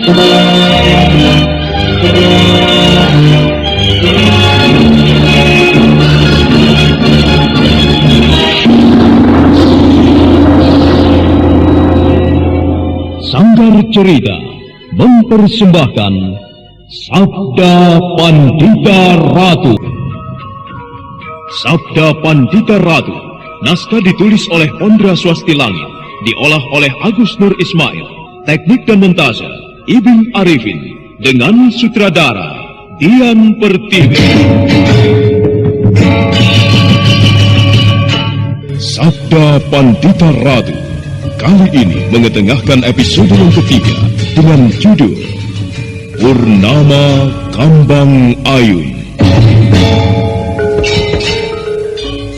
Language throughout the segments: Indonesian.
Sanggar Cerita mempersembahkan Sabda Pandita Ratu. Sabda Pandita Ratu, naskah ditulis oleh Ondra Swasti Langit, diolah oleh Agus Nur Ismail, teknik dan montase Ibing Arifin, dengan sutradara Dian Pertiwi. Sabda Pandita Ratu kali ini mengetengahkan episode yang ketiga dengan judul Purnama Kambang Ayun.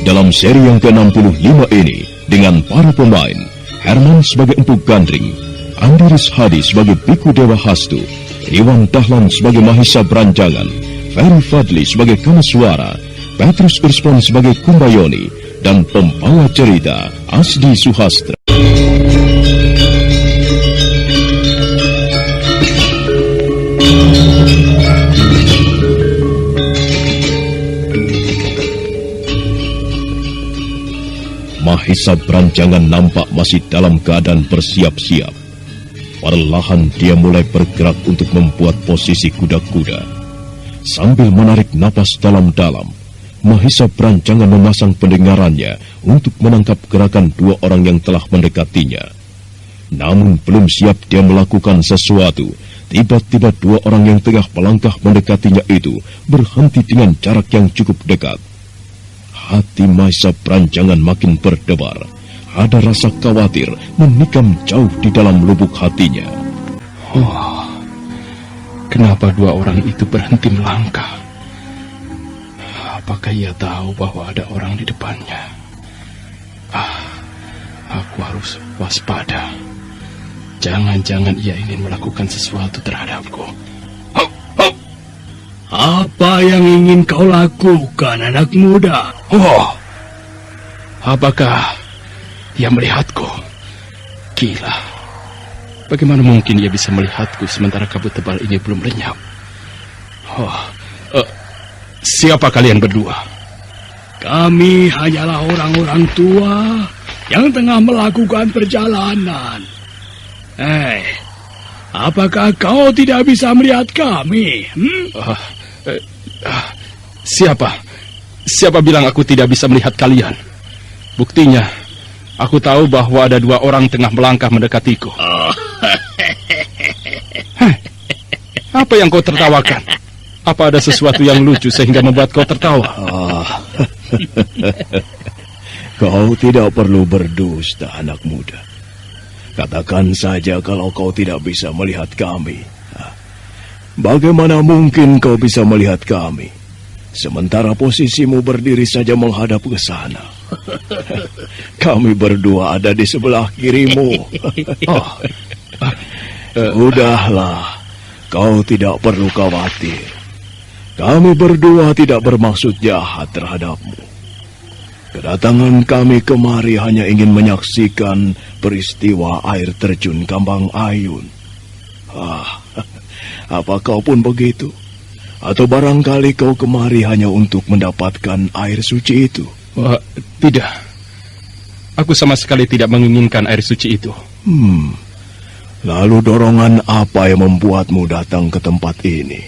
Dalam seri yang ke-65 ini, dengan para pemain Herman sebagai Empu Gandring, Andi Rishadi sebagai Biku Dewa Hastu, Iwan Dahlan sebagai Mahisa Branjangan, Ferry Fadli sebagai Kamaswara, Petrus Urspon sebagai Kumbayoni, dan pembawa cerita Asdi Suhastra. Mahisa Branjangan nampak masih dalam keadaan bersiap-siap. Perlahan dia mulai bergerak untuk membuat posisi kuda-kuda. Sambil menarik napas dalam-dalam, Mahisa Branjangan memasang pendengarannya untuk menangkap gerakan dua orang yang telah mendekatinya. Namun belum siap dia melakukan sesuatu, tiba-tiba dua orang yang tengah melangkah mendekatinya itu berhenti dengan jarak yang cukup dekat. Hati Mahisa Branjangan makin berdebar. Ada rasa khawatir menikam jauh di dalam lubuk hatinya. Oh, kenapa dua orang itu berhenti melangkah? Apakah ia tahu bahwa ada orang di depannya? Aku harus waspada. Jangan-jangan ia ingin melakukan sesuatu terhadapku. Apa yang ingin kau lakukan, anak muda? Oh, apakah ia melihatku? Gila. Bagaimana mungkin ia bisa melihatku sementara kabut tebal ini belum lenyap? Siapa kalian berdua? Kami hanyalah orang-orang tua yang tengah melakukan perjalanan. Apakah kau tidak bisa melihat kami? Siapa bilang aku tidak bisa melihat kalian? Buktinya, aku tahu bahwa ada dua orang tengah melangkah mendekatiku. Apa yang kau tertawakan? Apa ada sesuatu yang lucu sehingga membuat kau tertawa? Kau tidak perlu berdusta, anak muda. Katakan saja kalau kau tidak bisa melihat kami. Bagaimana mungkin kau bisa melihat kami, sementara posisimu berdiri saja menghadap ke sana? Kami berdua ada di sebelah kirimu. Udahlah, kau tidak perlu khawatir. Kami berdua tidak bermaksud jahat terhadapmu. Kedatangan kami kemari hanya ingin menyaksikan peristiwa air terjun Kambang Ayun. Apa kau pun begitu? Atau barangkali kau kemari hanya untuk mendapatkan air suci itu? Tidak. Aku sama sekali tidak menginginkan air suci itu. Lalu dorongan apa yang membuatmu datang ke tempat ini?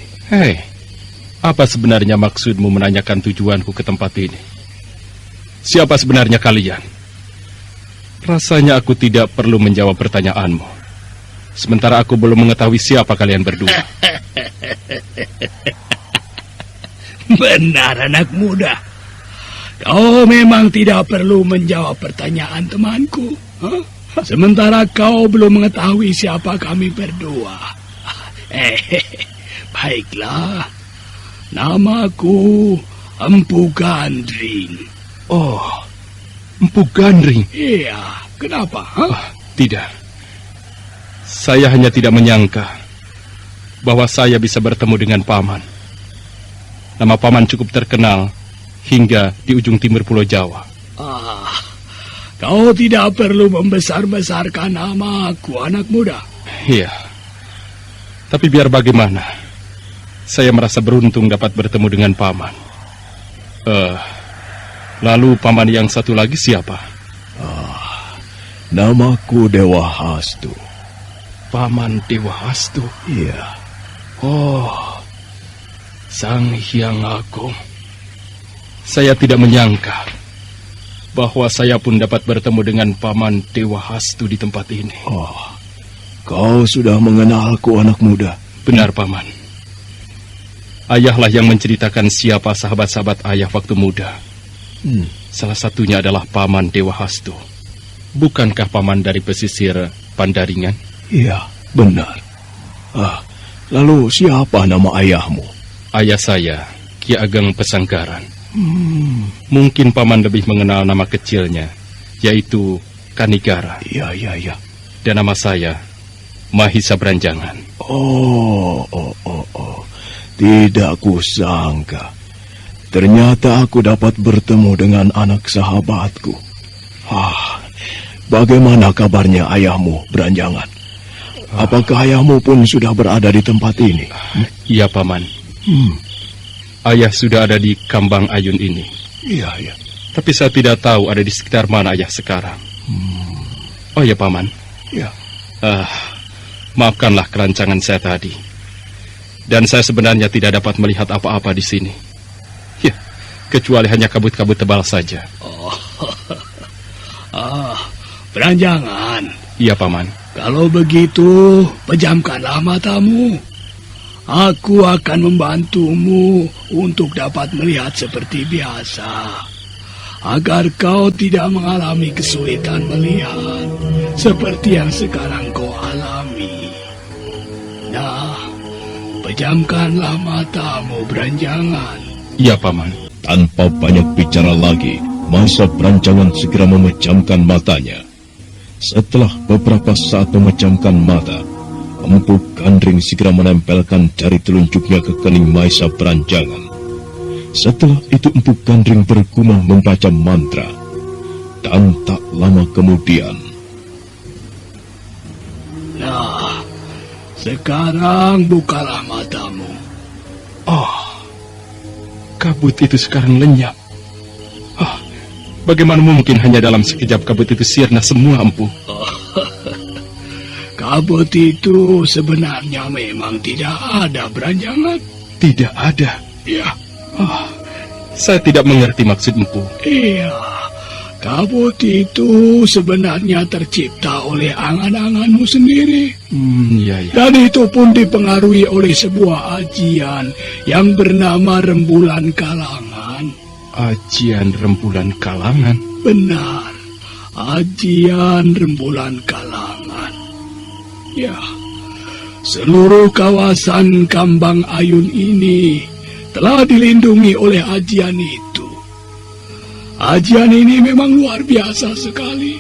Apa sebenarnya maksudmu menanyakan tujuanku ke tempat ini? Siapa sebenarnya kalian? Rasanya aku tidak perlu menjawab pertanyaanmu. Sementara aku belum mengetahui siapa kalian berdua. Benar, anak muda. Kau memang tidak perlu menjawab pertanyaan temanku. Sementara kau belum mengetahui siapa kami berdua. Baiklah. Namaku Empu Gandring. Oh, Empu Gandring. Iya, kenapa? Tidak. Saya hanya tidak menyangka bahwa saya bisa bertemu dengan Paman. Nama Paman cukup terkenal hingga di ujung timur Pulau Jawa. Kau tidak perlu membesar-besarkan namaku, anak muda. Iya. Tapi biar bagaimana, saya merasa beruntung dapat bertemu dengan paman. Lalu paman yang satu lagi siapa? Namaku Dewa Hastu. Paman Dewa Hastu? Iya. Oh, Sang Hyang Agung. Saya tidak menyangka bahwa saya pun dapat bertemu dengan paman Dewa Hastu di tempat ini. Oh, kau sudah mengenalku, anak muda. Benar, paman. Ayahlah yang menceritakan siapa sahabat-sahabat ayah waktu muda. Salah satunya adalah paman Dewa Hastu. Bukankah paman dari pesisir Pandaringan? Iya, benar. Lalu siapa nama ayahmu? Ayah saya, Ki Ageng Pesanggaran. Mungkin paman lebih mengenal nama kecilnya, yaitu Kanigara. Iya. Dan nama saya, Mahisa Branjangan. Oh. Tidak kusangka. Ternyata aku dapat bertemu dengan anak sahabatku. Bagaimana kabarnya ayahmu, Branjangan? Apakah ayahmu pun sudah berada di tempat ini? Iya, paman. Ayah sudah ada di Kambang Ayun ini. Iya. Tapi saya tidak tahu ada di sekitar mana ayah sekarang. Oh ya, paman. Ya. Maafkanlah kerancangan saya tadi. Dan saya sebenarnya tidak dapat melihat apa-apa di sini. Ya, kecuali hanya kabut-kabut tebal saja. Branjangan. Iya, paman. Kalau begitu, pejamkanlah matamu. Aku akan membantumu untuk dapat melihat seperti biasa, agar kau tidak mengalami kesulitan melihat seperti yang sekarang kau alami. Nah, pejamkanlah matamu, Branjangan. Iya, paman. Tanpa banyak bicara lagi, Mahisa Branjangan segera memejamkan matanya. Setelah beberapa saat memejamkan mata, Empu Gandring segera menempelkan jari telunjuknya ke kening Mahisa Branjangan. Setelah itu Empu Gandring bergumam membaca mantra. Dan tak lama kemudian... Nah, sekarang bukalah matamu. Kabut itu sekarang lenyap. Bagaimana mungkin hanya dalam sekejap kabut itu sirna semua, Empu? Kabut itu sebenarnya memang tidak ada, Branjangan. Tidak ada. Ya. Saya tidak mengerti maksud Empu. Iya, kabut itu sebenarnya tercipta oleh angan-anganmu sendiri. Iya. Dan itu pun dipengaruhi oleh sebuah ajian yang bernama Rembulan Kalangan. Ajian Rembulan Kalangan? Benar, ajian Rembulan Kalangan. Ya, seluruh kawasan Kambang Ayun ini telah dilindungi oleh ajian itu. Ajian ini memang luar biasa sekali.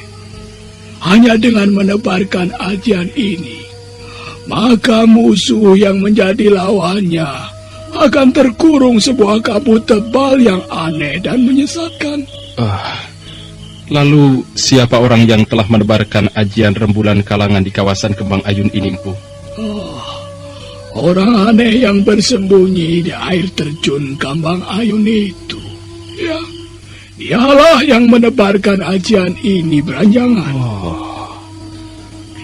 Hanya dengan menebarkan ajian ini, maka musuh yang menjadi lawannya akan terkurung sebuah kabut tebal yang aneh dan menyesatkan. Lalu siapa orang yang telah menebarkan ajian Rembulan Kalangan di kawasan Kembang Ayun ini, Empu? Orang aneh yang bersembunyi di air terjun Kambang Ayun itu. Ya, dialah yang menebarkan ajian ini, Branjangan.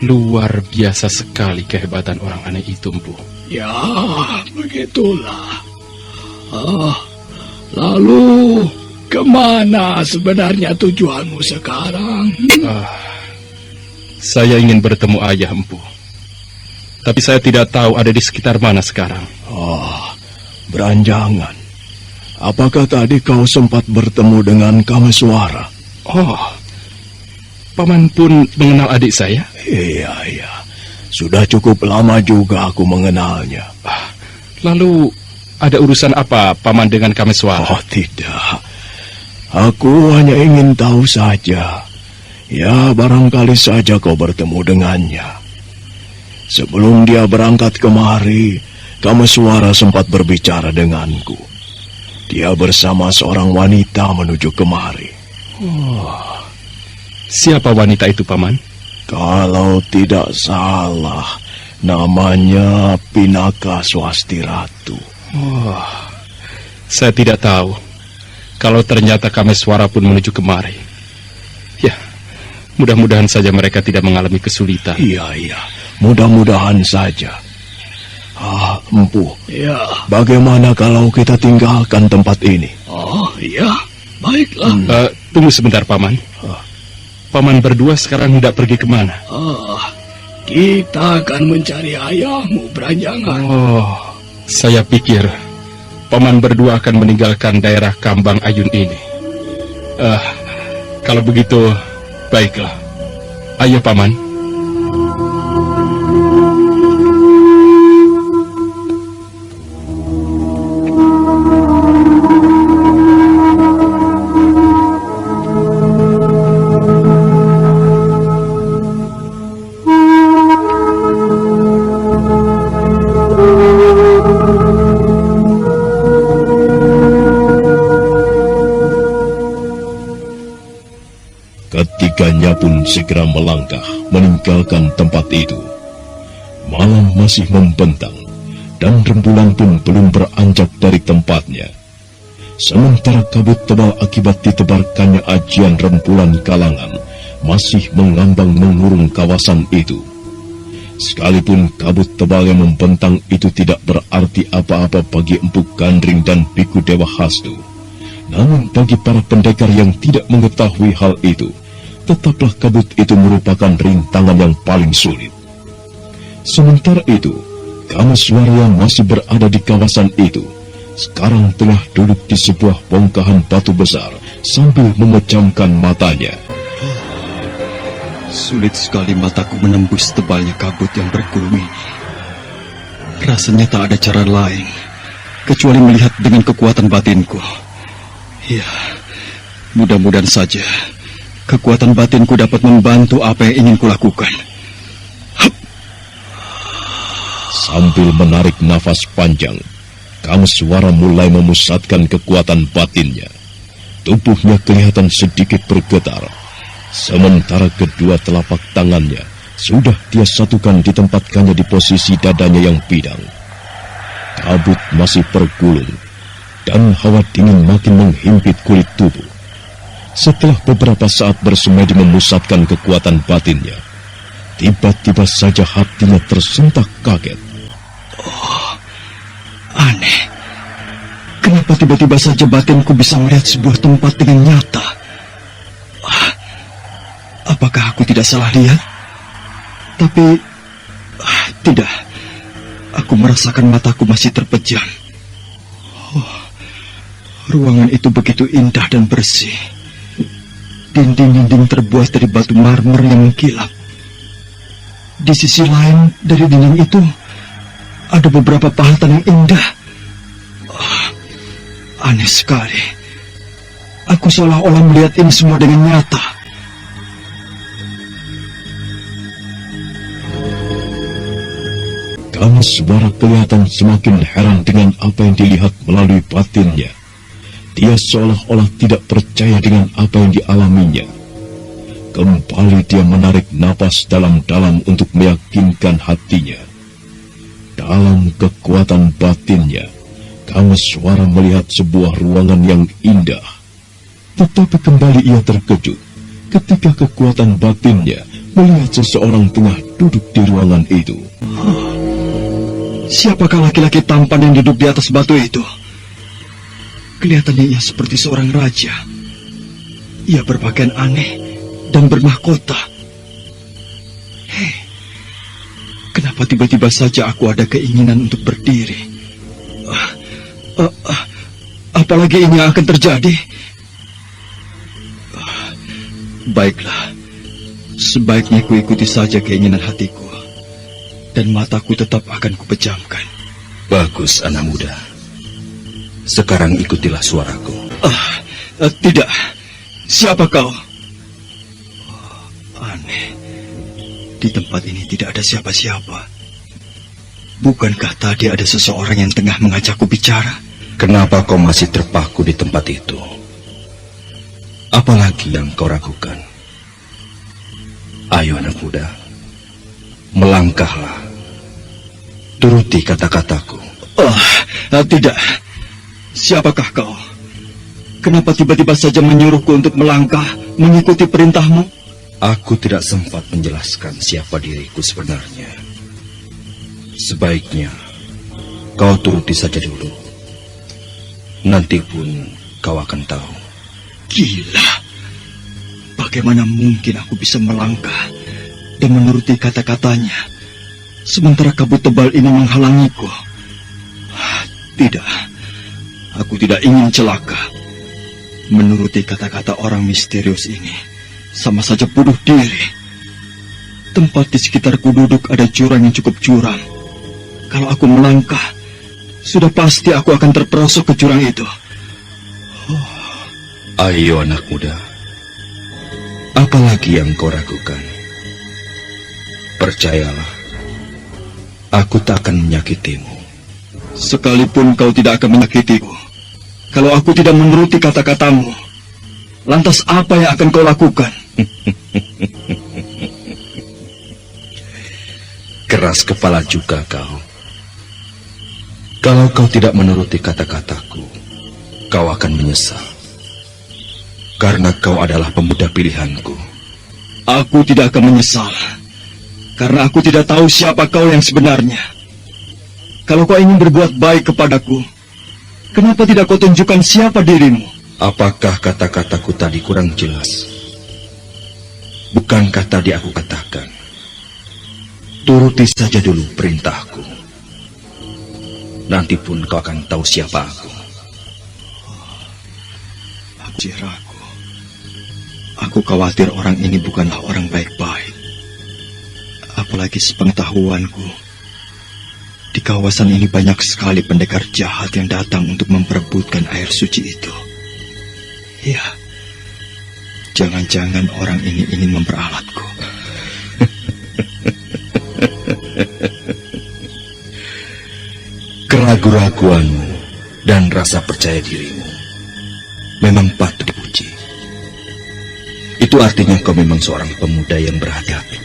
Luar biasa sekali kehebatan orang aneh itu, Empu. Ya, begitulah. Lalu kemana sebenarnya tujuanmu sekarang? Saya ingin bertemu ayah, Empu. Tapi saya tidak tahu ada di sekitar mana sekarang. Branjangan, apakah tadi kau sempat bertemu dengan Kameswara? Paman pun mengenal adik saya? Iya. Sudah cukup lama juga aku mengenalnya. Lalu ada urusan apa paman dengan Kameswara? Tidak. Aku hanya ingin tahu saja. Ya, barangkali saja kau bertemu dengannya. Sebelum dia berangkat kemari, Kameswara sempat berbicara denganku. Dia bersama seorang wanita menuju kemari. Siapa wanita itu, paman? Kalau tidak salah, namanya Pinaka Swasti Ratu? Oh, saya tidak tahu kalau ternyata Kameswara pun menuju kemari. Ya, mudah-mudahan saja mereka tidak mengalami kesulitan. Iya, mudah-mudahan saja. Empu. Ya. Bagaimana kalau kita tinggalkan tempat ini? Oh, iya. Baiklah. Tunggu sebentar, Paman. Paman berdua sekarang hendak pergi kemana? Kita akan mencari ayahmu, Branjangan. Oh, saya pikir Paman berdua akan meninggalkan daerah Kambang Ayun ini. Kalau begitu, baiklah. Ayo, Paman. Ketiganya pun segera melangkah meninggalkan tempat itu. Malam masih membentang dan rembulan pun belum beranjak dari tempatnya. Sementara kabut tebal akibat ditebarkannya ajian rembulan kalangan masih mengambang mengurung kawasan itu. Sekalipun kabut tebal yang membentang itu tidak berarti apa-apa bagi Empu Gandring dan Biku Dewa Hastu, namun bagi para pendekar yang tidak mengetahui hal itu, tetaplah kabut itu merupakan rintangan yang paling sulit. Sementara itu, Kameswara yang masih berada di kawasan itu sekarang tengah duduk di sebuah bongkahan batu besar sambil memejamkan matanya. Sulit sekali mataku menembus tebalnya kabut yang bergulung ini. Rasanya tak ada cara lain kecuali melihat dengan kekuatan batinku. Ya, mudah-mudahan saja kekuatan batinku dapat membantu apa yang ingin kulakukan. Sambil menarik nafas panjang, Kameswara mulai memusatkan kekuatan batinnya. Tubuhnya kelihatan sedikit bergetar, sementara kedua telapak tangannya sudah dia satukan ditempatkannya di posisi dadanya yang bidang. Kabut masih bergulung, dan hawa dingin makin menghimpit kulit tubuh. Setelah beberapa saat bersemedi memusatkan kekuatan batinnya, tiba-tiba saja hatinya tersentak kaget. Oh, aneh. Kenapa tiba-tiba saja batinku bisa melihat sebuah tempat dengan nyata? Apakah aku tidak salah lihat? Tapi, tidak. Aku merasakan mataku masih terpejam. Oh, ruangan itu begitu indah dan bersih. Dinding-dinding terbuat dari batu marmer yang mengkilap. Di sisi lain dari dinding itu ada beberapa pahatan yang indah. Aneh sekali. Aku seolah-olah melihat ini semua dengan nyata. Kameswara kelihatan semakin heran dengan apa yang dilihat melalui batinnya. Dia seolah-olah tidak percaya dengan apa yang dialaminya. Kembali dia menarik napas dalam-dalam untuk meyakinkan hatinya. Dalam kekuatan batinnya, Kameswara melihat sebuah ruangan yang indah. Tetapi kembali ia terkejut ketika kekuatan batinnya melihat seseorang tengah duduk di ruangan itu. Siapakah laki-laki tampan yang duduk di atas batu itu? Kelihatannya ia seperti seorang raja. Ia berpakaian aneh dan bermahkota. Hei, kenapa tiba-tiba saja aku ada keinginan untuk berdiri? Apalagi ini akan terjadi? Baiklah, sebaiknya kuikuti saja keinginan hatiku, dan mataku tetap akan kupejamkan. Bagus, anak muda. Sekarang ikutilah suaraku. Tidak. Siapa kau? Aneh. Di tempat ini tidak ada siapa-siapa. Bukankah tadi ada seseorang yang tengah mengajakku bicara? Kenapa kau masih terpaku di tempat itu? Apalagi yang kau ragukan? Ayo anak muda, melangkahlah. Turuti kata-kataku. Tidak. Siapakah kau? Kenapa tiba-tiba saja menyuruhku untuk melangkah mengikuti perintahmu? Aku tidak sempat menjelaskan siapa diriku sebenarnya. Sebaiknya kau turuti saja dulu. Nanti pun kau akan tahu. Gila. Bagaimana mungkin aku bisa melangkah dan menuruti kata-katanya, sementara kabut tebal ini menghalangiku? Tidak. Aku tidak ingin celaka. Menuruti kata-kata orang misterius ini sama saja bunuh diri. Tempat di sekitarku duduk ada jurang yang cukup curam. Kalau aku melangkah, sudah pasti aku akan terperosok ke jurang itu. Ayo anak muda, apalagi yang kau ragukan? Percayalah, aku tak akan menyakitimu. Sekalipun kau tidak akan menyakitiku, kalau aku tidak menuruti kata-katamu, lantas apa yang akan kau lakukan? Keras kepala juga kau. Kalau kau tidak menuruti kata-kataku, kau akan menyesal. Karena kau adalah pemuda pilihanku. Aku tidak akan menyesal, karena aku tidak tahu siapa kau yang sebenarnya. Kalau kau ingin berbuat baik kepadaku, kenapa tidak kau tunjukkan siapa dirimu? Apakah kata-kataku tadi kurang jelas? Bukankah tadi aku katakan, turuti saja dulu perintahku. Nanti pun kau akan tahu siapa aku. Abjir aku khawatir orang ini bukanlah orang baik-baik. Apalagi sepengetahuanku, di kawasan ini banyak sekali pendekar jahat yang datang untuk memperebutkan air suci itu. Ya, jangan-jangan orang ini ingin memperalatku. Keraguan-raguanmu dan rasa percaya dirimu memang patut dipuji. Itu artinya kau memang seorang pemuda yang berhati-hati.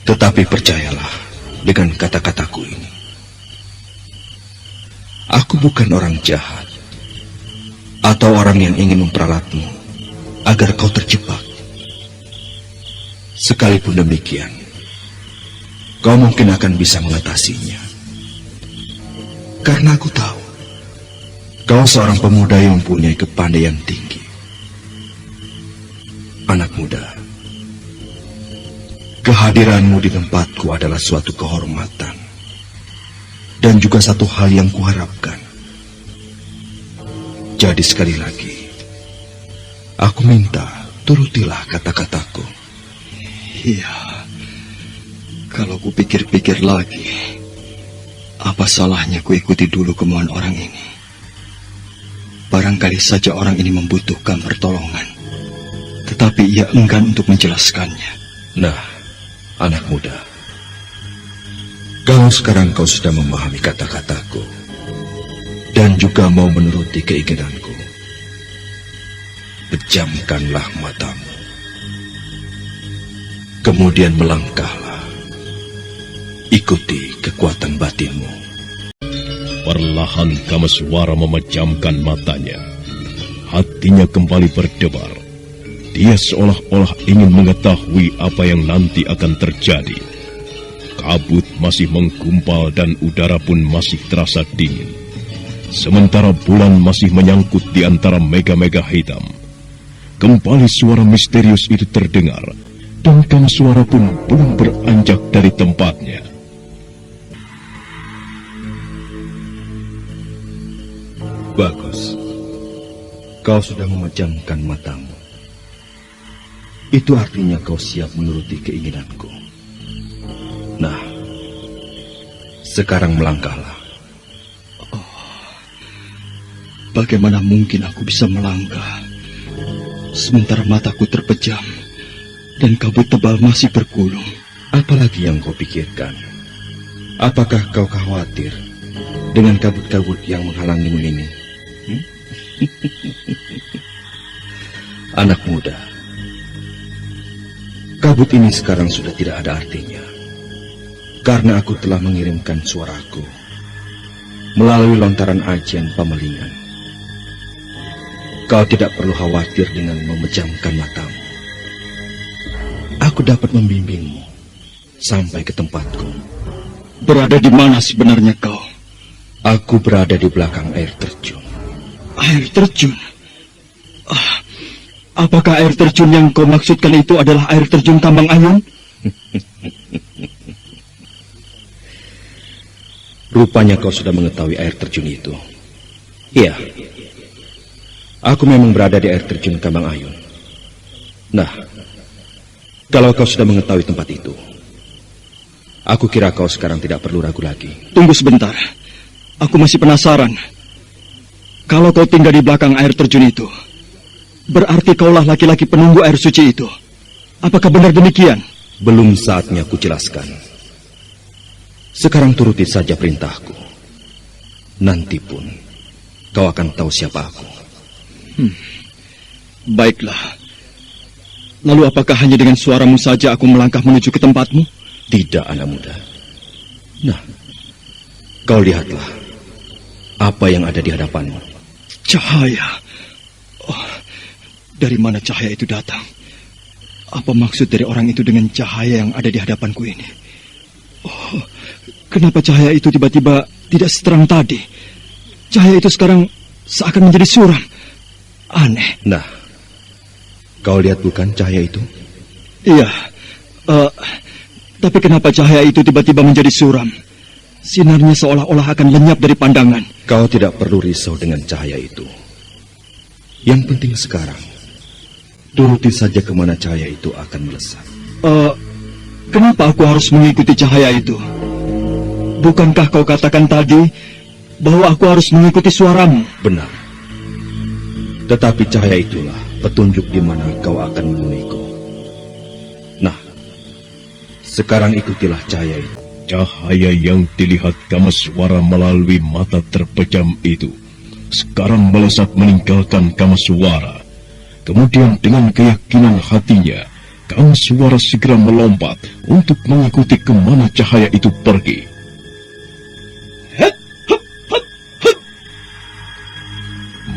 Tetapi percayalah dengan kata-kataku ini. Aku bukan orang jahat atau orang yang ingin memperalatmu agar kau terjebak. Sekalipun demikian, kau mungkin akan bisa mengatasinya. Karena aku tahu kau seorang pemuda yang mempunyai kepandaian tinggi. Anak muda, kehadiranmu di tempatku adalah suatu kehormatan dan juga satu hal yang kuharapkan. Jadi sekali lagi, aku minta turutilah kata-kataku. Iya, kalau kupikir-pikir lagi, apa salahnya kuikuti dulu kemauan orang ini? Barangkali saja orang ini membutuhkan pertolongan, tetapi ia enggan untuk menjelaskannya. Nah, anak muda, kalau sekarang kau sudah memahami kata-kataku dan juga mau menuruti keinginanku, pejamkanlah matamu. Kemudian melangkahlah. Ikuti kekuatan batinmu. Perlahan Kameswara memejamkan matanya. Hatinya kembali berdebar. Dia seolah-olah ingin mengetahui apa yang nanti akan terjadi. Kabut masih menggumpal dan udara pun masih terasa dingin. Sementara bulan masih menyangkut di antara mega-mega hitam. Kembali suara misterius itu terdengar, dan Kameswara pun belum beranjak dari tempatnya. Bagus. Kau sudah memejamkan matamu. Itu artinya kau siap menuruti keinginanku. Nah, sekarang melangkahlah. Bagaimana mungkin aku bisa melangkah sementara mataku terpejam dan kabut tebal masih bergulung? Apalagi yang kau pikirkan? Apakah kau khawatir dengan kabut-kabut yang menghalangimu ini? Anak muda, kabut ini sekarang sudah tidak ada artinya. Karena aku telah mengirimkan suaraku melalui lontaran ajian pamalingan. Kau tidak perlu khawatir dengan memejamkan matamu. Aku dapat membimbingmu sampai ke tempatku. Berada di mana sebenarnya kau? Aku berada di belakang air terjun. Air terjun? Apakah air terjun yang kau maksudkan itu adalah air terjun Kambang Ayun? Rupanya kau sudah mengetahui air terjun itu. Iya, aku memang berada di air terjun Kambang Ayun. Nah, kalau kau sudah mengetahui tempat itu, aku kira kau sekarang tidak perlu ragu lagi. Tunggu sebentar, aku masih penasaran. Kalau kau tinggal di belakang air terjun itu, berarti kaulah laki-laki penunggu air suci itu. Apakah benar demikian? Belum saatnya aku jelaskan. Sekarang turuti saja perintahku. Nanti pun kau akan tahu siapa aku. Baiklah. Lalu apakah hanya dengan suaramu saja aku melangkah menuju ke tempatmu? Tidak, anak muda. Nah, kau lihatlah apa yang ada di hadapanmu. Cahaya. Oh, dari mana cahaya itu datang? Apa maksud dari orang itu dengan cahaya yang ada di hadapanku ini? Oh, kenapa cahaya itu tiba-tiba tidak seterang tadi? Cahaya itu sekarang seakan menjadi suram. Aneh. Nah, kau lihat bukan cahaya itu? Iya. Tapi kenapa cahaya itu tiba-tiba menjadi suram? Sinarnya seolah-olah akan lenyap dari pandangan. Kau tidak perlu risau dengan cahaya itu. Yang penting sekarang, turuti saja kemana cahaya itu akan melesat. Kenapa aku harus mengikuti cahaya itu? Bukankah kau katakan tadi bahwa aku harus mengikuti suaramu? Benar. Tetapi cahaya itulah petunjuk di mana kau akan menemuiku. Nah, sekarang ikutilah cahaya itu. Cahaya yang dilihat Kamaswara melalui mata terpejam itu sekarang melesat meninggalkan Kamaswara. Kemudian dengan keyakinan hatinya, Kamaswara segera melompat untuk mengikuti kemana cahaya itu pergi.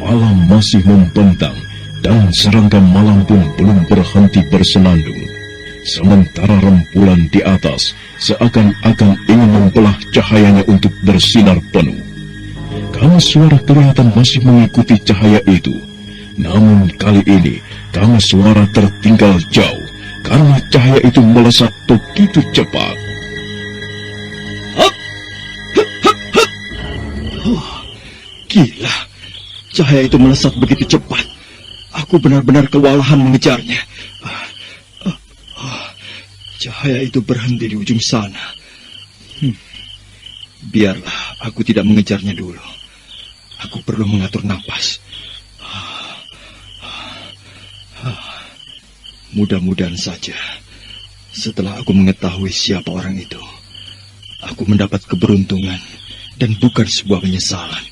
Malam masih membentang dan serangga malam pun belum berhenti bersenandung. Sementara rembulan di atas seakan-akan ingin membelah cahayanya untuk bersinar penuh. Kamaswara kelihatan masih mengikuti cahaya itu. Namun kali ini Kamaswara tertinggal jauh karena cahaya itu melesat begitu cepat. Gila, cahaya itu melesat begitu cepat. Aku benar-benar kewalahan mengejarnya. Cahaya itu berhenti di ujung sana. Biarlah aku tidak mengejarnya dulu. Aku perlu mengatur napas. Mudah-mudahan saja setelah aku mengetahui siapa orang itu, aku mendapat keberuntungan dan bukan sebuah penyesalan.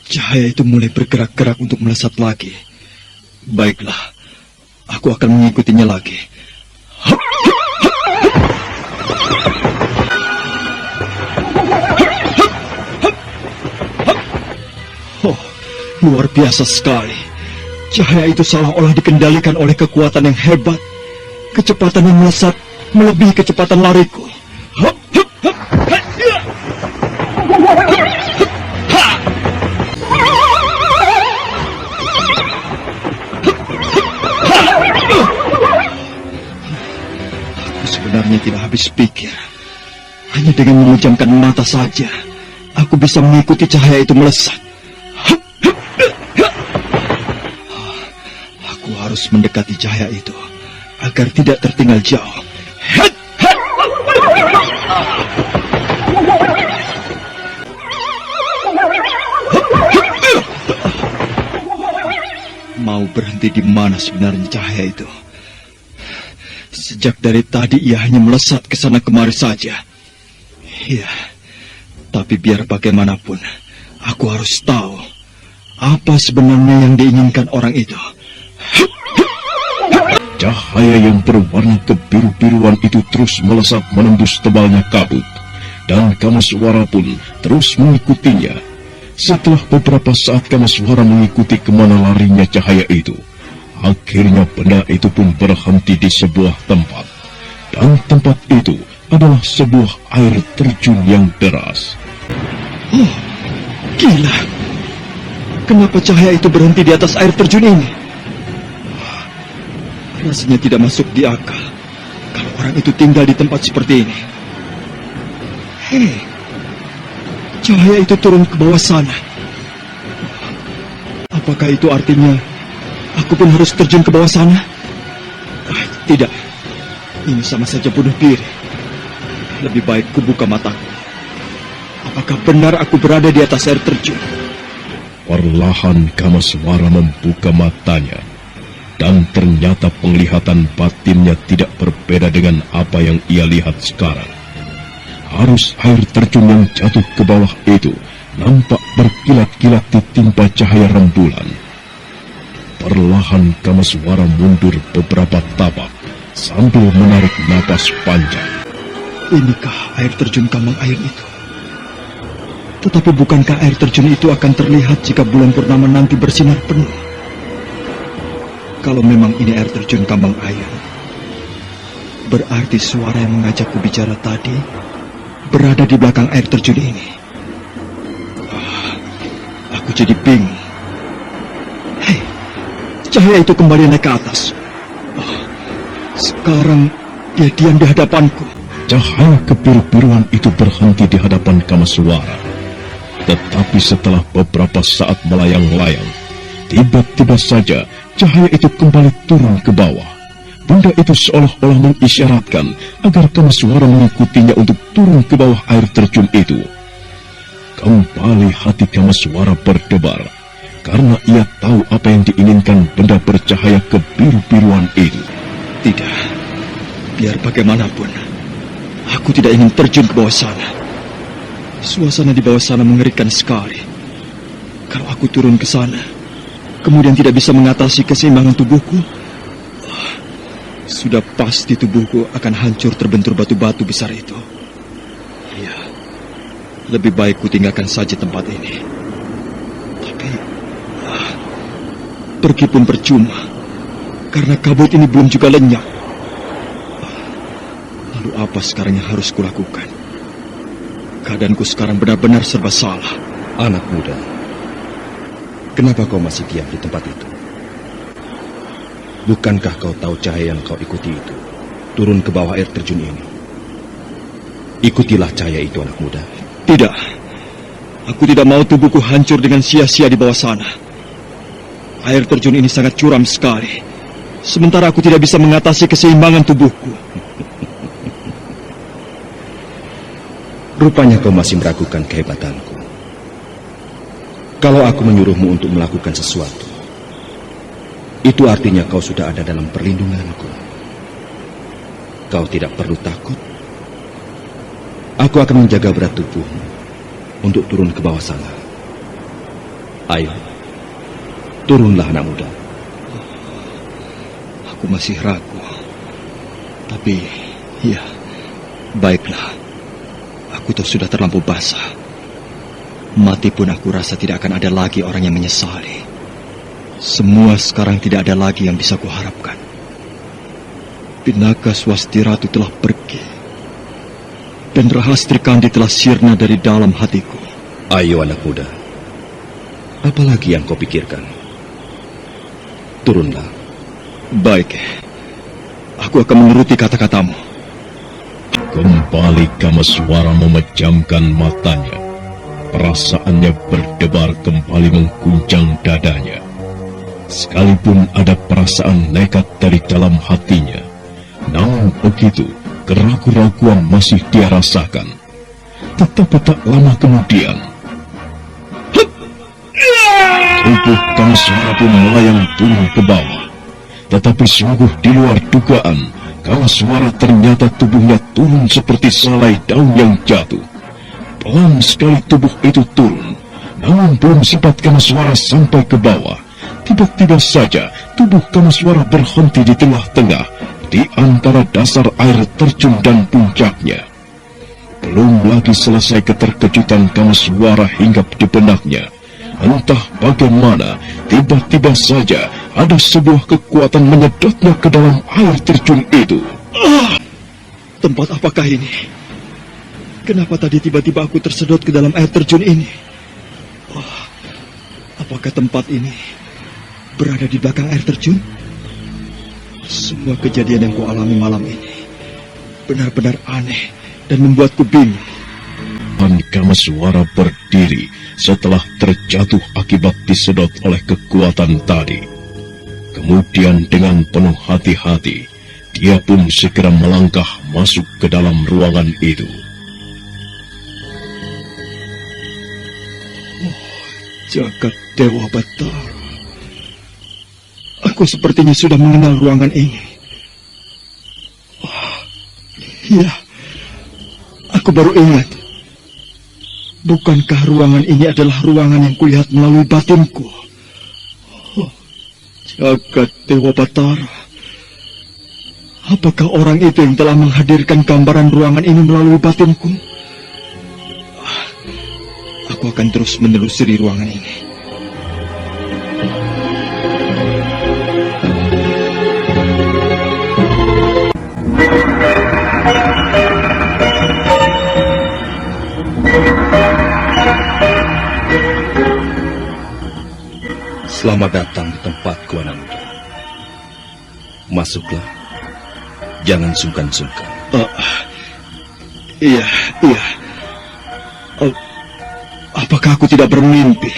Cahaya itu mulai bergerak-gerak untuk melesat lagi. Baiklah, aku akan mengikutinya lagi. Oh, luar biasa sekali. Cahaya itu seolah-olah dikendalikan oleh kekuatan yang hebat. Kecepatan yang melesat melebihi kecepatan lariku. Aku sebenarnya tidak habis pikir. Hanya dengan memejamkan mata saja, aku bisa mengikuti cahaya itu melesat. Aku harus mendekati cahaya itu agar tidak tertinggal jauh. Mau berhenti di mana sebenarnya cahaya itu? Sejak dari tadi ia hanya melesat ke sana kemari saja. Iya, tapi biar bagaimanapun, aku harus tahu apa sebenarnya yang diinginkan orang itu. Cahaya yang berwarna kebiru-biruan itu terus melesat menembus tebalnya kabut, dan Kamaswara pun terus mengikutinya. Setelah beberapa saat Kamaswara mengikuti kemana larinya cahaya itu, akhirnya benda itu pun berhenti di sebuah tempat, dan tempat itu adalah sebuah air terjun yang deras. Oh, gila. Kenapa cahaya itu berhenti di atas air terjun ini? Rasanya tidak masuk di akal kalau orang itu tinggal di tempat seperti ini. Hei, cahaya itu turun ke bawah sana. Apakah itu artinya aku pun harus terjun ke bawah sana? Tidak, ini sama saja bunuh diri. Lebih baik kubuka mataku. Apakah benar aku berada di atas air terjun? Perlahan Kamaswara membuka matanya, dan ternyata penglihatan batinnya tidak berbeda dengan apa yang ia lihat sekarang. Arus air terjun yang jatuh ke bawah itu nampak berkilat-kilat ditimpa cahaya rembulan. Perlahan Kamaswara mundur beberapa tapak sambil menarik napas panjang. Inikah air terjun Kambang Ayun itu? Tetapi bukankah air terjun itu akan terlihat jika bulan purnama nanti bersinar penuh? Kalau memang ini air terjun Kambang Ayun, berarti suara yang mengajakku bicara tadi berada di belakang air terjun ini. Aku jadi bingung. Hei, cahaya itu kembali naik ke atas. Sekarang dia diam di hadapanku. Cahaya kebiru-biruan itu berhenti di hadapan Kamaswara. Tetapi setelah beberapa saat melayang-layang, tiba-tiba saja cahaya itu kembali turun ke bawah. Benda itu seolah-olah mengisyaratkan agar Kamaswara mengikutinya untuk turun ke bawah air terjun itu. Kembali hati Kamaswara berdebar, karena ia tahu apa yang diinginkan benda bercahaya kebiru-biruan itu. Tidak, biar bagaimanapun, aku tidak ingin terjun ke bawah sana. Suasana di bawah sana mengerikan sekali. Kalau aku turun ke sana, kemudian tidak bisa mengatasi keseimbangan tubuhku, sudah pasti tubuhku akan hancur terbentur batu-batu besar itu. Iya, lebih baik ku tinggalkan saja tempat ini. Tapi, pergi pun percuma, karena kabut ini belum juga lenyap. Lalu apa sekarang yang harus kulakukan? Keadaanku sekarang benar-benar serba salah. Anak muda, kenapa kau masih diam di tempat itu? Bukankah kau tahu cahaya yang kau ikuti itu turun ke bawah air terjun ini? Ikutilah cahaya itu, anak muda. Tidak, aku tidak mau tubuhku hancur dengan sia-sia di bawah sana. Air terjun ini sangat curam sekali, sementara aku tidak bisa mengatasi keseimbangan tubuhku. Rupanya kau masih meragukan kehebatanku. Kalau aku menyuruhmu untuk melakukan sesuatu, itu artinya kau sudah ada dalam perlindunganku. Kau tidak perlu takut. Aku akan menjaga berat tubuhmu untuk turun ke bawah sana. Ayo, turunlah anak muda. Aku masih ragu. Tapi, ya, baiklah. Aku tuh sudah terlampau basah. Mati pun aku rasa tidak akan ada lagi orang yang menyesali. Semua sekarang tidak ada lagi yang bisa kuharapkan. Pinaka Swasti Ratu telah pergi, dan Rahastri Kandi telah sirna dari dalam hatiku. Ayo anak muda, apalagi yang kau pikirkan? Turunlah. Baik, aku akan menuruti kata-katamu. Kembali Kamaswara memejamkan matanya. Perasaannya berdebar kembali mengguncang dadanya. Sekalipun ada perasaan nekat dari dalam hatinya, namun begitu keraguan-raguan masih dia rasakan. Tetapi tak lama kemudian, tubuh Kamaswara pun melayang turun ke bawah. Tetapi sungguh di luar dugaan, Kamaswara ternyata tubuhnya turun seperti selai daun yang jatuh. Pelan sekali tubuh itu turun, namun belum sempat Kamaswara sampai ke bawah, Tiba-tiba saja tubuh Kamaswara berhenti di tengah-tengah, di antara dasar air terjun dan puncaknya. Belum lagi selesai keterkejutan Kamaswara hinggap di benaknya. Entah bagaimana, tiba-tiba saja ada sebuah kekuatan menyedotnya ke dalam air terjun itu. Tempat apakah ini? Kenapa tadi tiba-tiba aku tersedot ke dalam air terjun ini? Apakah tempat ini berada di belakang air terjun? Semua kejadian yang kualami malam ini benar-benar aneh dan membuatku bingung. Kamaswara berdiri setelah terjatuh akibat disedot oleh kekuatan tadi. Kemudian dengan penuh hati-hati, dia pun segera melangkah masuk ke dalam ruangan itu. Jagat Dewa Batara. Aku sepertinya sudah mengenal ruangan ini. Iya, aku baru ingat. Bukankah ruangan ini adalah ruangan yang kulihat melalui batinku? Jagat Dewa Batara. Apakah orang itu yang telah menghadirkan gambaran ruangan ini melalui batinku? Aku akan terus menelusuri ruangan ini. Selamat datang di tempatku, anak muda. Masuklah. Jangan sungkan-sungkan. Iya. Apakah aku tidak bermimpi?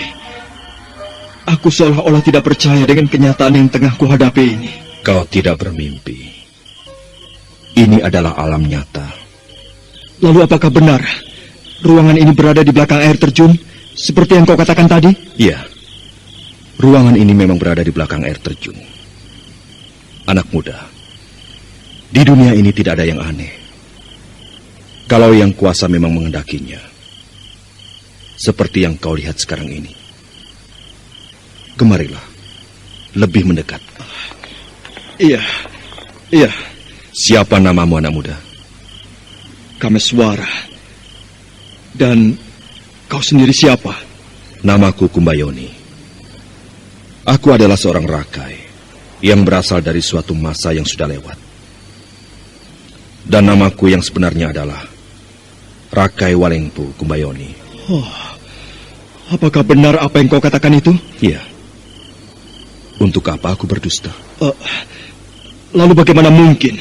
Aku seolah-olah tidak percaya dengan kenyataan yang tengah kuhadapi ini. Kau tidak bermimpi. Ini adalah alam nyata. Lalu apakah benar ruangan ini berada di belakang air terjun seperti yang kau katakan tadi? Iya. Ruangan ini memang berada di belakang air terjun. Anak muda, di dunia ini tidak ada yang aneh. Kalau yang kuasa memang mengendakinya, seperti yang kau lihat sekarang ini. Kemarilah, lebih mendekat. Iya. Siapa namamu, anak muda? Kamaswara. Dan kau sendiri siapa? Namaku Kumbayoni. Aku adalah seorang rakai yang berasal dari suatu masa yang sudah lewat. Dan namaku yang sebenarnya adalah Rakai Walengpu Kumbayoni. Apakah benar apa yang kau katakan itu? Iya. Untuk apa aku berdusta? Lalu bagaimana mungkin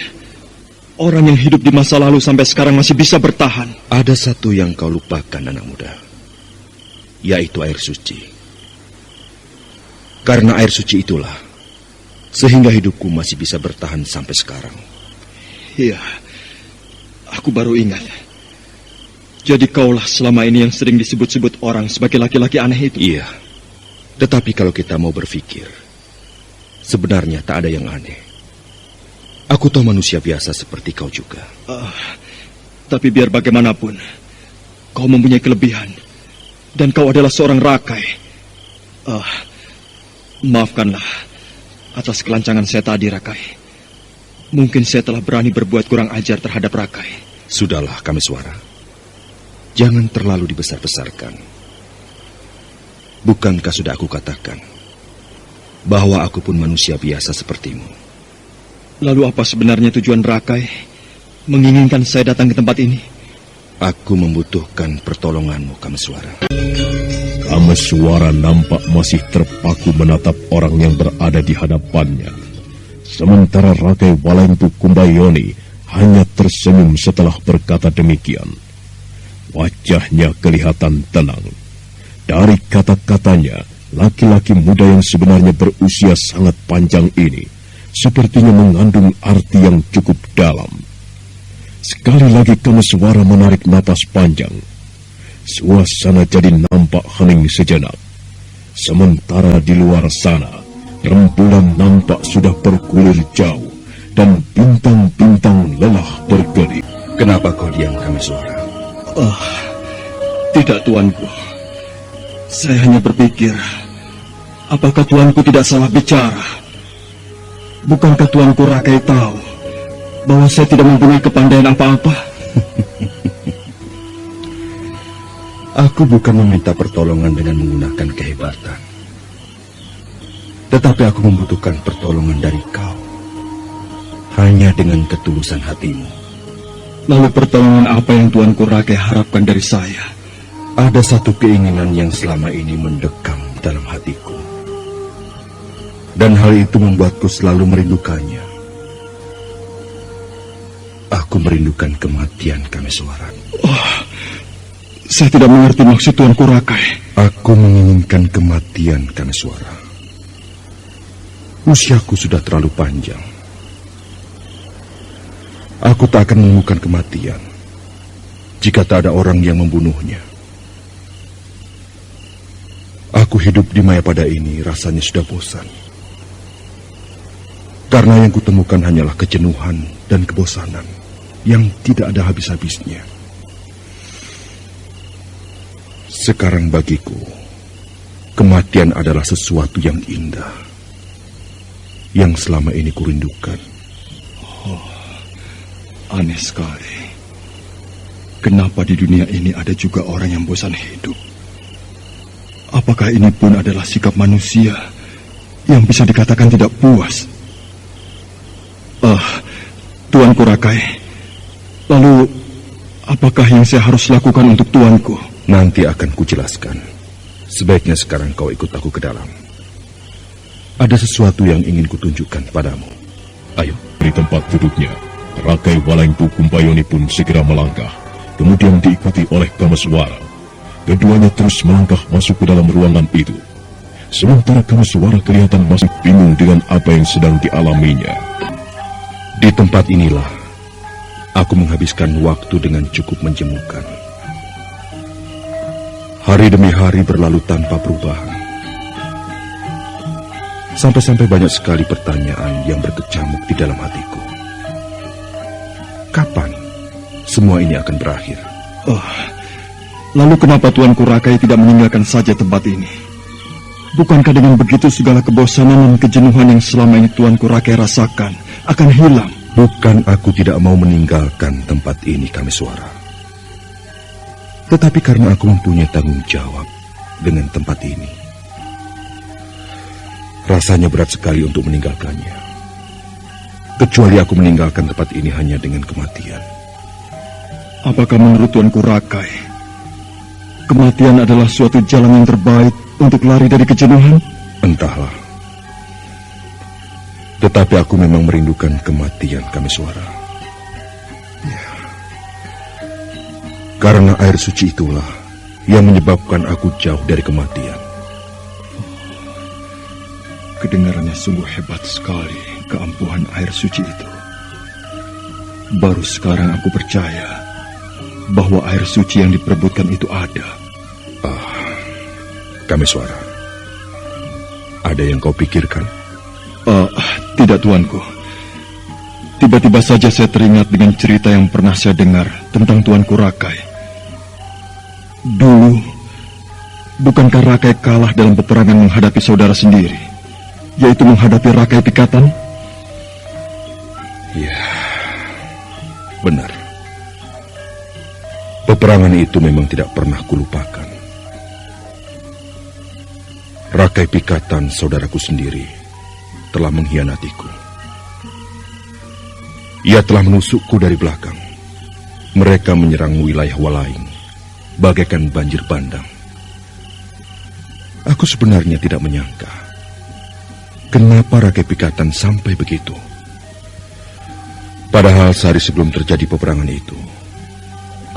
orang yang hidup di masa lalu sampai sekarang masih bisa bertahan? Ada satu yang kau lupakan, anak muda, yaitu air suci. Karena air suci itulah, sehingga hidupku masih bisa bertahan sampai sekarang. Iya, aku baru ingat. Jadi kaulah selama ini yang sering disebut-sebut orang sebagai laki-laki aneh itu? Iya, tetapi kalau kita mau berpikir, sebenarnya tak ada yang aneh. Aku tahu manusia biasa seperti kau juga. Tapi biar bagaimanapun, kau mempunyai kelebihan. Dan kau adalah seorang rakai. Maafkanlah atas kelancangan saya tadi, Rakai. Mungkin saya telah berani berbuat kurang ajar terhadap Rakai. Sudahlah, Kamaswara. Jangan terlalu dibesar-besarkan. Bukankah sudah aku katakan bahwa aku pun manusia biasa sepertimu? Lalu apa sebenarnya tujuan Rakai menginginkan saya datang ke tempat ini? Aku membutuhkan pertolonganmu, Kamaswara. Kamaswara nampak masih terpaku menatap orang yang berada di hadapannya. Sementara Rakai Walengpu Kumbayoni hanya tersenyum setelah berkata demikian. Wajahnya kelihatan tenang. Dari kata-katanya, laki-laki muda yang sebenarnya berusia sangat panjang ini sepertinya mengandung arti yang cukup dalam. Sekali lagi Kamaswara menarik napas panjang. Suasana jadi nampak hening sejenak. Sementara di luar sana, rembulan nampak sudah bergulir jauh dan bintang-bintang lelah berkedip. Kenapa kau diam, Kamaswara? Tidak, tuanku. Saya hanya berpikir, Apakah tuanku tidak salah bicara? Bukankah tuanku Rakai tahu bahwa saya tidak mempunyai kepandaian apa-apa? Aku bukan meminta pertolongan dengan menggunakan kehebatan. Tetapi aku membutuhkan pertolongan dari kau. Hanya dengan ketulusan hatimu. Lalu pertolongan apa yang tuanku Rakai harapkan dari saya? Ada satu keinginan yang selama ini mendekam dalam hatiku. Dan hal itu membuatku selalu merindukannya. Aku merindukan kematian Kameswara. Oh, saya tidak mengerti maksud tuanku Rakai. Aku menginginkan kematian Kameswara. Usiaku sudah terlalu panjang. Aku tak akan menemukan kematian jika tak ada orang yang membunuhnya. Aku hidup di Mayapada ini rasanya sudah bosan. Karena yang kutemukan hanyalah kejenuhan dan kebosanan yang tidak ada habis-habisnya. Sekarang bagiku, kematian adalah sesuatu yang indah, yang selama ini kurindukan. Aneh sekali. Kenapa di dunia ini ada juga orang yang bosan hidup? Apakah ini pun adalah sikap manusia yang bisa dikatakan tidak puas? Tuanku Rakai, lalu apakah yang saya harus lakukan untuk tuanku? Nanti akan kujelaskan. Sebaiknya sekarang kau ikut aku ke dalam. Ada sesuatu yang ingin kutunjukkan padamu. Ayo. Di tempat duduknya, Rakai Walengpu Kumpayoni pun segera melangkah, kemudian diikuti oleh Kameswara. Keduanya terus melangkah masuk ke dalam ruangan itu. Sementara Kameswara kelihatan masih bingung dengan apa yang sedang dialaminya. Di tempat inilah, aku menghabiskan waktu dengan cukup menjemukan. Hari demi hari berlalu tanpa perubahan. Sampai-sampai banyak sekali pertanyaan yang berkecamuk di dalam hatiku. Kapan semua ini akan berakhir? Lalu kenapa tuanku Rakai tidak meninggalkan saja tempat ini? Bukankah dengan begitu segala kebosanan dan kejenuhan yang selama ini tuanku Rakai rasakan akan hilang? Bukan aku tidak mau meninggalkan tempat ini, Kameswara. Tetapi karena aku mempunyai tanggung jawab dengan tempat ini. Rasanya berat sekali untuk meninggalkannya. Kecuali aku meninggalkan tempat ini hanya dengan kematian. Apakah menurut tuanku Rakai, kematian adalah suatu jalan yang terbaik untuk lari dari kejenuhan? Entahlah. Tetapi aku memang merindukan kematian Kameswara. Ya. Karena air suci itulah yang menyebabkan aku jauh dari kematian. Kedengarannya sungguh hebat sekali keampuhan air suci itu. Baru sekarang aku percaya bahwa air suci yang diperebutkan itu ada. Kameswara, ada yang kau pikirkan? Tidak tuanku. Tiba-tiba saja saya teringat dengan cerita yang pernah saya dengar tentang tuanku Rakai. Dulu, bukankah Rakai kalah dalam peperangan menghadapi saudara sendiri, yaitu menghadapi Rakai Pikatan? Ya, benar. Peperangan itu memang tidak pernah kulupakan. Rakai Pikatan, saudaraku sendiri, telah mengkhianatiku. Ia telah menusukku dari belakang. Mereka menyerang wilayah Walaing, bagaikan banjir bandang. Aku sebenarnya tidak menyangka kenapa Rakai Pikatan sampai begitu. Padahal sehari sebelum terjadi peperangan itu,